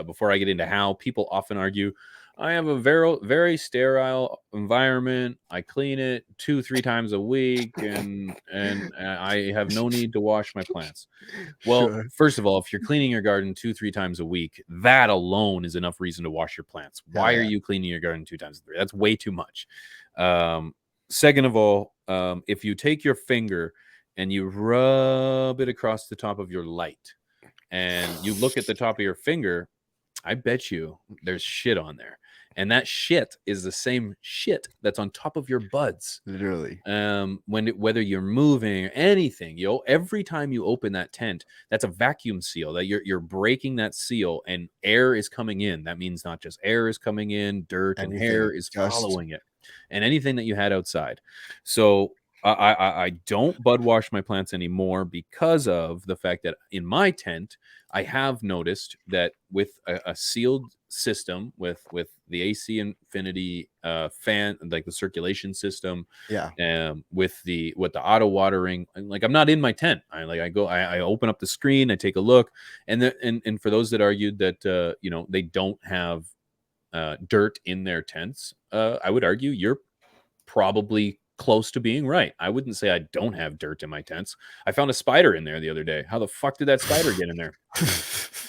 before I get into how, people often argue, I have a very sterile environment. I clean it 2-3 times a week, and I have no need to wash my plants. Well, Sure. first of all, if you're cleaning your garden 2-3 times a week, that alone is enough reason to wash your plants. Hell Why are yeah. you cleaning your garden 2 times a 3? That's way too much. Um, Second of all, if you take your finger and you rub it across the top of your light, and you look at the top of your finger, I bet you there's shit on there. And that shit is the same shit that's on top of your buds. Literally. Whether you're moving or anything, every time you open that tent, that's a vacuum seal that you're breaking that seal, and air is coming in. That means not just air is coming in, dirt and hair Anything. is Just following it, and anything that you had outside. So I don't bud wash my plants anymore because of the fact that in my tent, I have noticed that with a sealed system, with the AC Infinity fan, like the circulation system, yeah. with the auto watering, like I'm not in my tent. I open up the screen, I take a look, and for those that argued that they don't have dirt in their tents, I would argue you're probably close to being right. I wouldn't say I don't have dirt in my tents. I found a spider in there the other day. How the fuck did that spider get in there?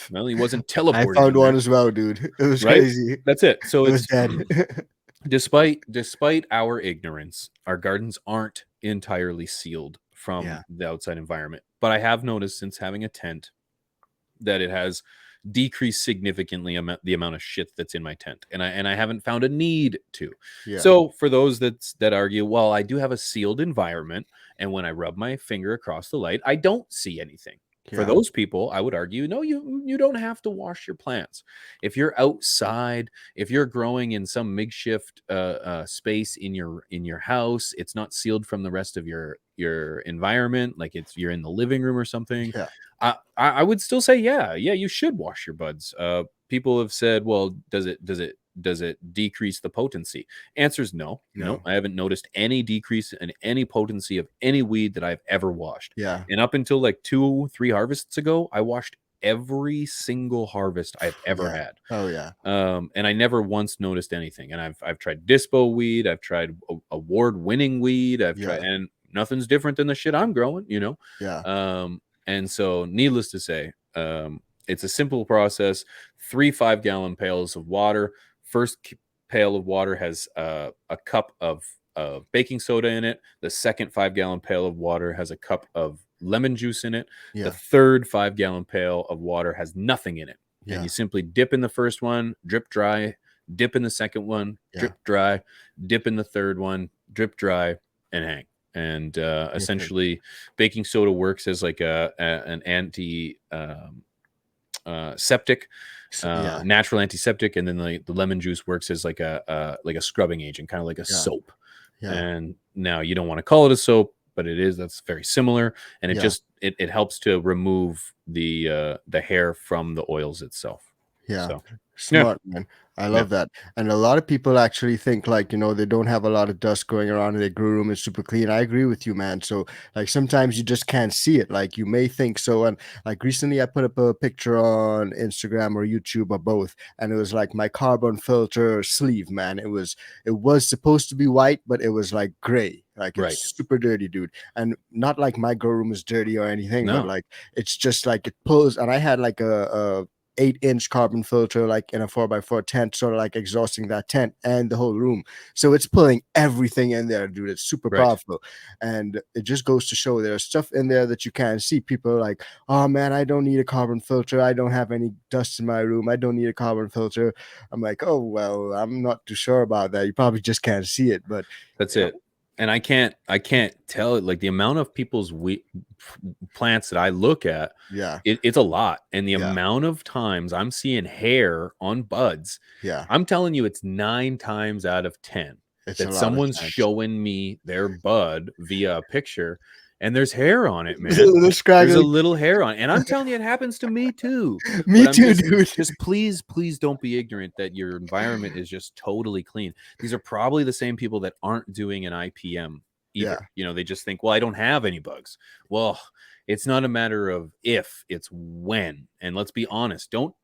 Well, he wasn't I teleported found in one there, as well, dude. It was right? crazy. That's it. So It was it's dead. despite our ignorance, our gardens aren't entirely sealed from Yeah. the outside environment. But I have noticed since having a tent that it has decreased significantly the amount of shit that's in my tent, and I haven't found a need to. Yeah. So for those that argue, well, I do have a sealed environment, and when I rub my finger across the light, I don't see anything. For Yeah. those people, I would argue, no, you don't have to wash your plants. If you're outside, if you're growing in some makeshift space in your house, it's not sealed from the rest of your environment, like you're in the living room or something. Yeah. I would still say, yeah, you should wash your buds. People have said, well, does it decrease the potency? Answer is no. No. I haven't noticed any decrease in any potency of any weed that I've ever washed. Yeah. And up until like 2-3 harvests ago, I washed every single harvest I've ever had. Oh yeah. And I never once noticed anything. And I've tried dispo weed, I've tried award-winning weed, I've tried, and nothing's different than the shit I'm growing, Yeah. And so needless to say, it's a simple process. 3 5-gallon pails of water. First pail of water has a cup of baking soda in it. The second 5-gallon pail of water has a cup of lemon juice in it. Yeah. The third 5-gallon pail of water has nothing in it. Yeah. And you simply dip in the first one, drip dry, dip in the second one, drip dry, dip in the third one, drip dry, and hang. And essentially, baking soda works as like an anti septic, natural antiseptic, and then the lemon juice works as like a scrubbing agent, kind of like a soap. Yeah. And now you don't want to call it a soap, but that's very similar, and it just it helps to remove the hair from the oils itself. Yeah. So, smart, man. I love that. And a lot of people actually think like, they don't have a lot of dust going around and their grow room is super clean. I agree with you, man. So like sometimes you just can't see it. Like you may think so. And like recently I put up a picture on Instagram or YouTube or both. And it was like my carbon filter sleeve, man. It was supposed to be white, but it was like gray. Like it's super dirty, dude. And not like my grow room is dirty or anything, but like it's just like it pulls. And I had like a 8-inch carbon filter like in a 4x4 tent, sort of like exhausting that tent and the whole room, so it's pulling everything in there, dude. It's super powerful, and it just goes to show there's stuff in there that you can't see. People are like, oh man, I don't need a carbon filter, I don't have any dust in my room, I don't need a carbon filter. I'm like, oh well, I'm not too sure about that. You probably just can't see it, but that's it. And I can't tell it, like the amount of people's plants that I look at. Yeah, it's a lot. And the amount of times I'm seeing hair on buds. Yeah, I'm telling you, it's 9 times out of 10 that someone's showing me their bud via a picture, and there's hair on it, man. There's a little hair on it. And I'm telling you, it happens to me too. Me too, dude. Just please don't be ignorant that your environment is just totally clean. These are probably the same people that aren't doing an IPM either. They just think, well, I don't have any bugs. Well, it's not a matter of if, it's when. And let's be honest, don't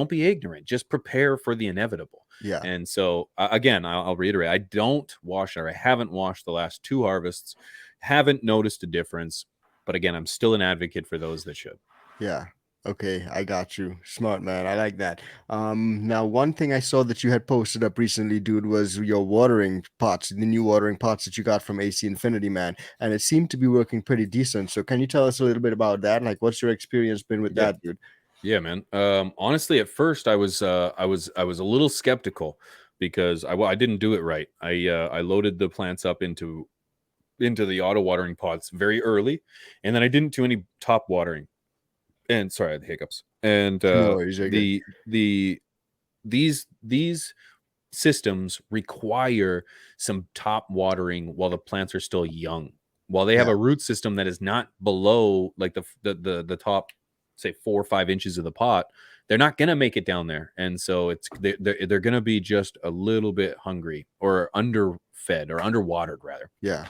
be ignorant. Just prepare for the inevitable. Yeah. And so again, I'll reiterate, I don't wash, or I haven't washed the last 2 harvests. Haven't noticed a difference, but again, I'm still an advocate for those that should. Yeah. Okay, I got you. Smart, man. I like that. Now one thing I saw that you had posted up recently, dude, was your watering pots, the new watering pots that you got from AC Infinity, man, and it seemed to be working pretty decent. So can you tell us a little bit about that? Like, what's your experience been with that, dude? Yeah, man. Honestly, at first I was a little skeptical because I didn't do it right. I loaded the plants up into the auto watering pots very early, and then I didn't do any top watering. And sorry, I had the hiccups. And these systems require some top watering while the plants are still young. While they have a root system that is not below like the top, say 4 or 5 inches of the pot, they're not gonna make it down there, and so they're gonna be just a little bit hungry or underfed or underwatered rather. Yeah.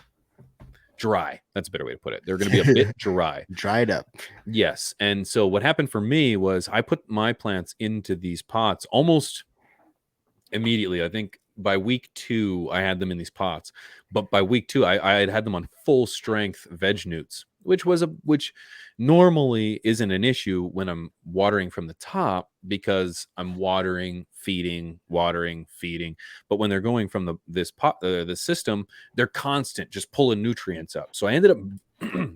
Dry. That's a better way to put it. They're going to be a bit dry. Dried up. Yes. And so what happened for me was I put my plants into these pots almost immediately. I think by week 2, I had them in these pots, but by week 2, I had them on full strength veg newts, which normally isn't an issue when I'm watering from the top because I'm watering, feeding, watering, feeding. But when they're going from this pot, the system, they're constant, just pulling nutrients up. So I ended up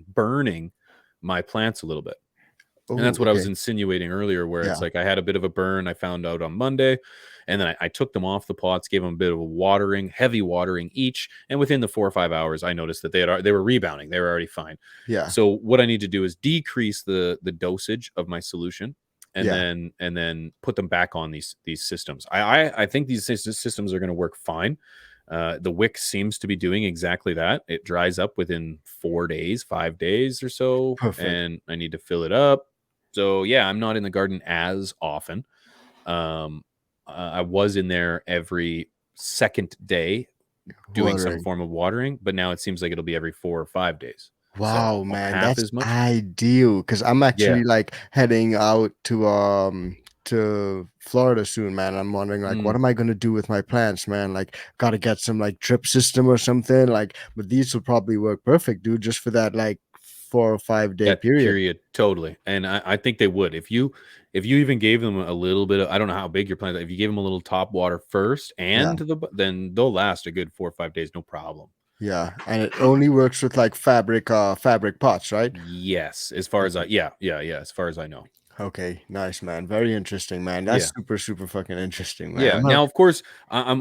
burning my plants a little bit. And Oh, that's what I was okay. insinuating earlier, where Yeah. it's like I had a bit of a burn. I found out on Monday, and then I took them off the pots, gave them a bit of a watering, heavy watering each. And within the 4 or 5 hours, I noticed that they were rebounding. They were already fine. Yeah. So what I need to do is decrease the dosage of my solution, and Yeah. then put them back on these systems. I think these systems are going to work fine. The wick seems to be doing exactly that. It dries up within 4 days, 5 days or so, Perfect. and I need to fill it up. So yeah, I'm not in the garden as often. I was in there every second day doing some Watering. form of watering, but now it seems like it'll be every 4 or 5 days. Wow, So man, half that's as much. ideal because I'm Yeah. actually like heading out to Florida soon, man. I'm wondering like what Mm. am I gonna do with my plants, man? Like gotta get some like drip system or something. Like, but these will probably work perfect, dude, just for that like 4 or 5 day That period. period, totally. And I think they would if you even gave them a little bit of, I don't know how big your plant. If you gave them a little top water first Yeah, then they'll last a good 4 or 5 days, no problem. yeah. And it only works with like fabric pots, right? Yes, as far as Okay. as far as I know. Okay, nice, man. Very interesting, man. That's Yeah. super, super fucking interesting, man. Yeah. Now, of course, I'm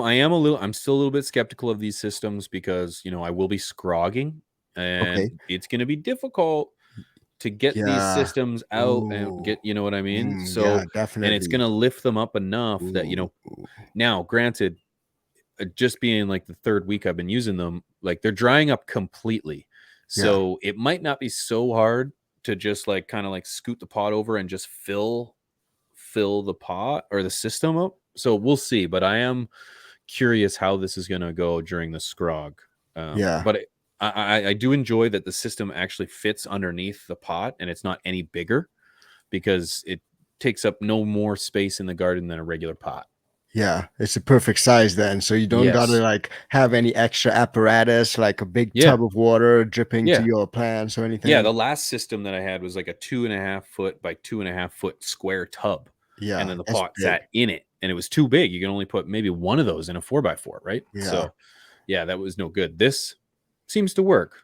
still a little bit skeptical of these systems because, I will be scrogging, Okay. and it's going to be difficult to get these Yeah. systems out and Ooh. get, you know what I mean? Yeah, So, and it's going definitely. to lift them up enough that, Ooh. now granted, just being like the third week I've been using them, like they're drying up completely. Yeah, So it might not be so hard to just like kind of like scoot the pot over and just fill the pot or the system up. So we'll see, but I am curious how this is going to go during the scrog. yeah, But I do enjoy that the system actually fits underneath the pot and it's not any bigger because it takes up no more space in the garden than a regular pot. yeah. It's a perfect size then. So you don't gotta Yes. like have any extra apparatus, like a big Yeah. tub of water dripping to Yeah. your plants or Yeah. anything. The last system that I had was like a 2.5 foot by 2.5 foot square tub. And Yeah, then the that's pot big. sat in it and it was too big. You can only put maybe one of those in a 4x4, right? Yeah. So yeah, that was no good. This seems to work.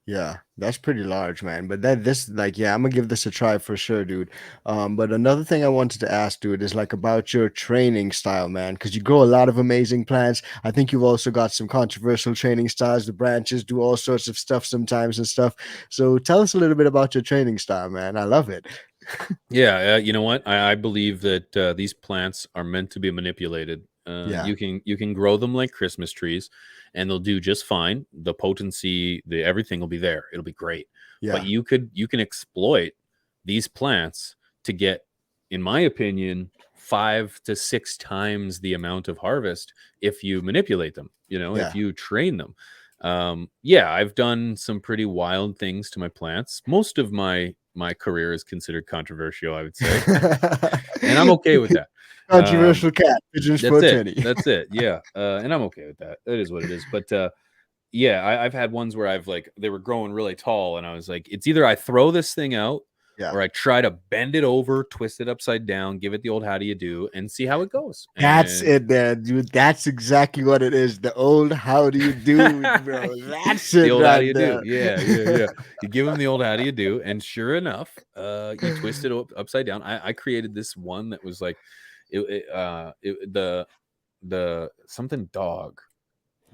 Yeah, that's pretty large, man. But that this like yeah, I'm gonna give this a try for sure, dude. But another thing I wanted to ask, dude, is like about your training style, man, because you grow a lot of amazing plants. I think you've also got some controversial training styles. The branches do all sorts of stuff sometimes and stuff. So tell us a little bit about your training style, man. I love it. Yeah, you know what? I believe that these plants are meant to be manipulated. Yeah, You can grow them like Christmas trees, and they'll do just fine. The potency, the everything will be there. It'll be great. But yeah, you can exploit these plants to get, in my opinion, 5 to 6 times the amount of harvest if you manipulate them. If yeah. you train them. Yeah, I've done some pretty wild things to my plants. Most of my career is considered controversial, I would say, and I'm okay with that. Um, Controversial cat, pigeons that's for it. 20. That's it. Yeah, and I'm okay with that. It is what it is. But yeah, I've had ones where I've like they were growing really tall, and I was like, it's either I throw this thing out Yeah. or I try to bend it over, twist it upside down, give it the old how do you do, and see how it goes. That's And it there, dude. That's exactly what it is. The old how do you do, bro. That's the it old how do right you do? there. Yeah. You give them the old how do you do, and sure enough, you twist it upside down. I created this one that was like, the something dog,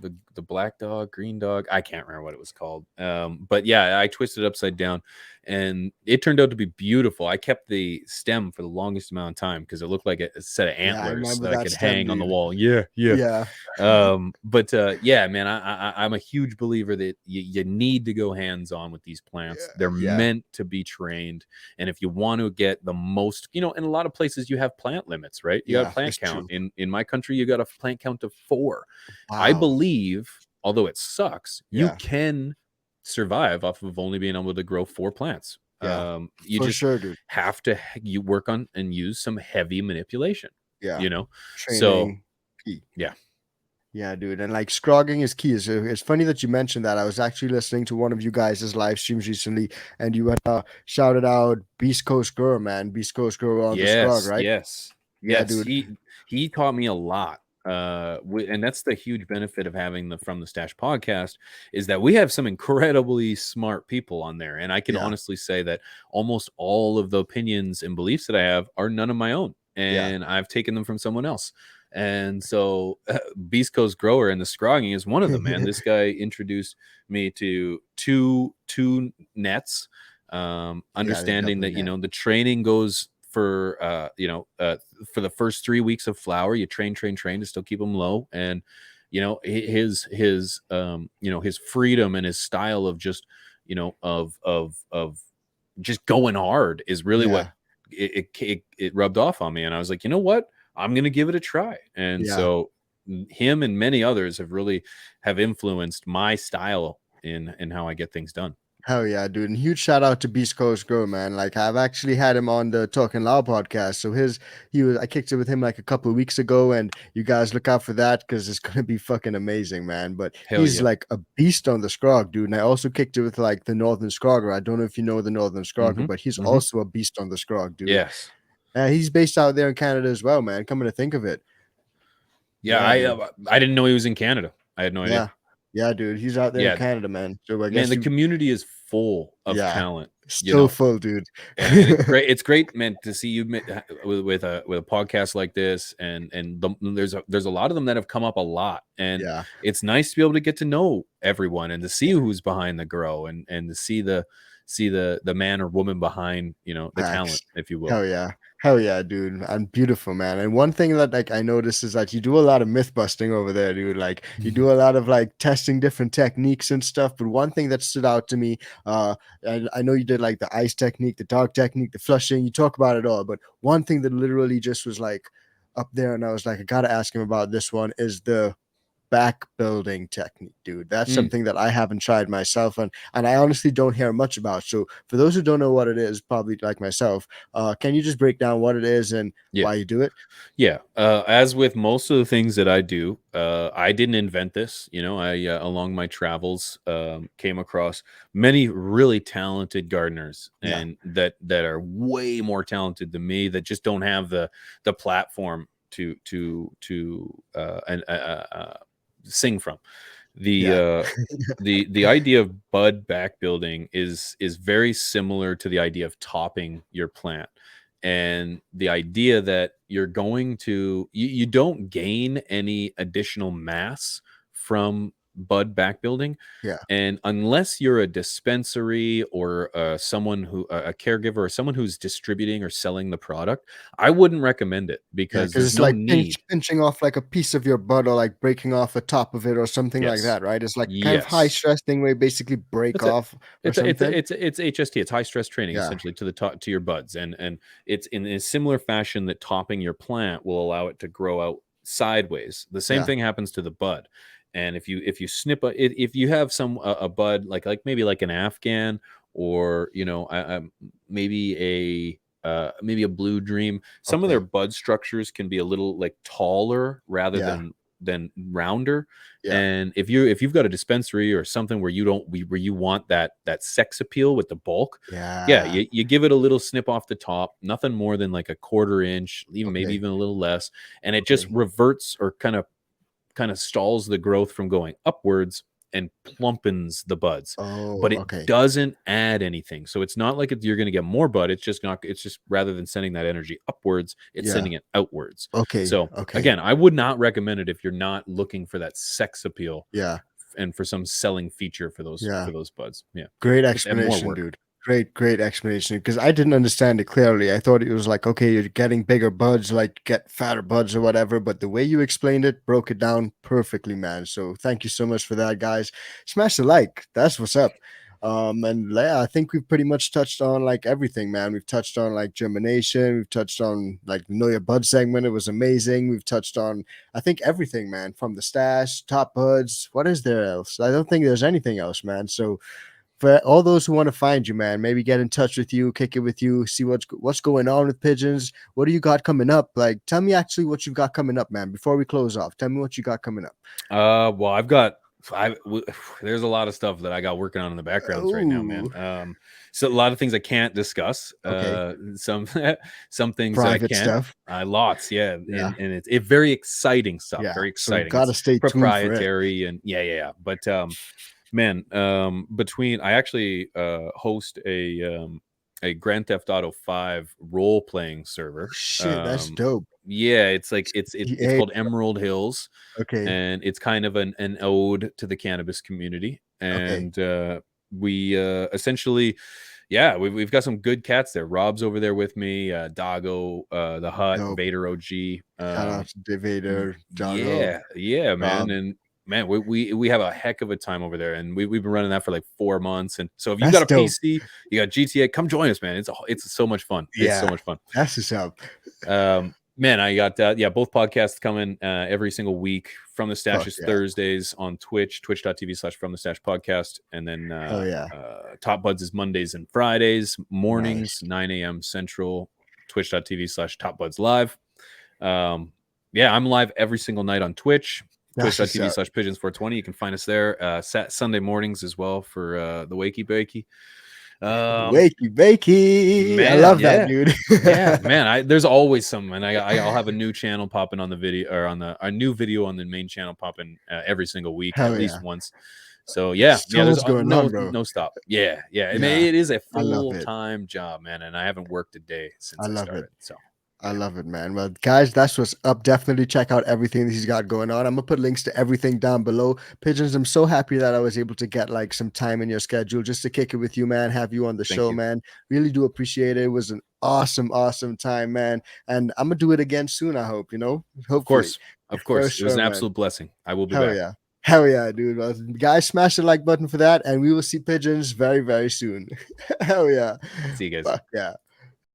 the black dog, green dog. I can't remember what it was called. But yeah, I twisted it upside down, and it turned out to be beautiful. I kept the stem for the longest amount of time because it looked like a set of Yeah, I antlers remember that I that could stem, hang on the dude. wall. Yeah. Yeah. But yeah, man, I'm a huge believer that you need to go hands on with these plants. They're Yeah. meant to be trained, and if you want to get the most, in a lot of places you have plant limits, right? You got a Yeah, plant that's count. true. In my country, you got a plant count of 4. I Wow. believe, although it sucks, you Yeah. can survive off of only being able to grow 4 plants. Yeah. You For just sure, dude. have to you work on and use some heavy manipulation. Yeah. So Training key. yeah. Yeah, dude. And like scrogging is key. It's funny that you mentioned that. I was actually listening to one of you guys' live streams recently, and you had shouted out Beast Coast Girl, man. Beast Coast Girl on the scrog, Yes, right? yes, Yeah, yes. dude. He taught me a lot. And that's the huge benefit of having the From the Stash podcast is that we have some incredibly smart people on there, and I can Yeah, honestly say that almost all of the opinions and beliefs that I have are none of my own, yeah. and I've taken them from someone else. And so, Beast Coast Grower and the Scrogging is one of them. Man, this guy introduced me to two nets, Yeah, they understanding definitely that can. the training goes for the first 3 weeks of flower. You train to still keep them low, and his freedom and his style of just of just going hard is really what Yeah, it rubbed off on me. And I was like, you know what, I'm gonna give it a try. And yeah. so him and many others have influenced my style in how I get things done. Hell yeah, dude. And huge shout out to Beast Coast Grow, man. Like I've actually had him on the Talking Loud podcast. So I kicked it with him like a couple of weeks ago, and you guys look out for that because it's gonna be fucking amazing, man. But Hell he's yeah. like a beast on the scrog, dude. And I also kicked it with like the Northern Scrogger. I don't know if you know the Northern Scrogger, Mm-hmm. but he's Mm-hmm. also a beast on the scrog, dude. Yes. He's based out there in Canada as well, man. Coming to think of it. Yeah, Yeah, dude. I didn't know he was in Canada. I had no idea. Yeah. Yeah, dude. He's out there in Yeah, Canada, man. So I man, guess the you community is full of yeah. talent. You So know, full, dude. and it's great. It's great, man, to see you with a podcast like this, and there's a lot of them that have come up a lot, and Yeah. it's nice to be able to get to know everyone and to see who's behind the grow, and to see the man or woman behind the Facts. talent, if you will. Hell yeah. Hell yeah, dude. And beautiful, man. And one thing that like I noticed is that you do a lot of myth busting over there, dude. Like you do a lot of like testing different techniques and stuff. But one thing that stood out to me, I know you did like the ice technique, the dog technique, the flushing, you talk about it all. But one thing that literally just was like up there, and I was like, I gotta ask him about this one is the back building technique, dude. That's Mm, something that I haven't tried myself, and I honestly don't hear much about. So for those who don't know what it is, probably like myself, can you just break down what it is and yeah. why you do it? Yeah, as with most of the things that I do, I didn't invent this. I along my travels came across many really talented gardeners, Yeah, and that are way more talented than me, that just don't have the platform to sing from. The yeah, uh, the idea of bud back building is very similar to the idea of topping your plant, and the idea that you don't gain any additional mass from bud back building. yeah. And unless you're a dispensary or someone who a caregiver or someone who's distributing or selling the product, I wouldn't recommend it, Yeah, because because there's it's no like need. pinching off like a piece of your butt or like breaking off the top of it or something like Yes. that, right? It's like kind of high Yes. stress thing where you basically break That's it. off or It's something. it's HST. It's high stress training, Yeah, essentially, to the top, to your buds, and it's in a similar fashion that topping your plant will allow it to grow out sideways. The same yeah, thing happens to the bud. And if you snip if you have a bud like maybe like an Afghan, or maybe a Blue Dream, some of their okay, bud structures can be a little like taller rather yeah, than rounder. yeah, And if you've got a dispensary or something where you want that sex appeal with the bulk, yeah, yeah, you give it a little snip off the top, nothing more than like a quarter inch, even maybe okay, even a little less, and it just okay. reverts or kind of stalls the growth from going upwards and plumpens the buds, Oh, but it okay. doesn't add anything. So it's not like you're going to get more bud. It's just rather than sending that energy upwards, it's Yeah. sending it outwards. Okay, So okay. again, I would not recommend it if you're not looking for that sex appeal Yeah, and for some selling feature for those yeah. for those buds. Yeah, Great just add more explanation, work. dude. Great explanation. Because I didn't understand it clearly. I thought it was like, okay, you're getting bigger buds, like get fatter buds or whatever. But the way you explained it, broke it down perfectly, man. So thank you so much for that, guys. Smash the like. That's what's up. And yeah, I think we've pretty much touched on like everything, man. We've touched on like germination. We've touched on like the Know Your Bud segment. It was amazing. We've touched on, I think, everything, man, from the stash, top buds. What is there else? I don't think there's anything else, man. So for all those who want to find you, man, maybe get in touch with you, kick it with you, see what's going on with pigeons. What do you got coming up? Like, tell me actually what you've got coming up, man. Before we close off, tell me what you got coming up. Well, there's a lot of stuff that I got working on in the backgrounds right now, man. So a lot of things I can't discuss. Okay. Some things Private that I can. stuff. Lots, yeah. Yeah. And it's very exciting stuff. Yeah. Very So exciting. gotta stay tuned for it. Proprietary and yeah. But man, between I actually host a Grand Theft Auto 5 role playing server. Shit, that's dope. Yeah, it's like it's called Emerald Hills. Okay. And it's kind of an ode to the cannabis community. And we essentially, yeah, we've got some good cats there. Rob's over there with me, Doggo, the Hut, Dope. Vader OG. Shout out to Vader, Doggo. Yeah, man. Rob. And man, we have a heck of a time over there, and we've been running that for like 4 months. And so if you That's got a dope. PC, you got GTA, come join us, man. It's so much fun. Yeah. It's so much fun. That's what's up. Man, I got both podcasts coming every single week. From the Stash is Thursdays on Twitch, twitch.tv/From the Stash podcast. And then Top Buds is Mondays and Fridays, mornings, 9 a.m. Central, twitch.tv/Top Buds live. I'm live every single night on Twitch, twitch.tv/Pigeons420. You can find us there. Sunday mornings as well for the Wakey Bakey. Wakey, man, I love that, dude. Yeah, man. There's always some, and I'll have a new channel popping on the video, or on a new video on the main channel popping every single week, at least once. So there's no stop. Yeah. I mean, it is a full-time job, man, and I haven't worked a day since I started. So I love it, man. Well, guys, that's what's up. Definitely check out everything that he's got going on. I'm gonna put links to everything down below. Pigeons, I'm so happy that I was able to get like some time in your schedule just to kick it with you, man. Have you on the show, man. Really do appreciate it. It was an awesome time, man. And I'm gonna do it again soon, I hope, Hopefully. Of course. It was an absolute blessing. I will be back. Hell yeah, dude. Well, guys, smash the like button for that, and we will see Pigeons very, very soon. Hell yeah. See you guys. Fuck yeah.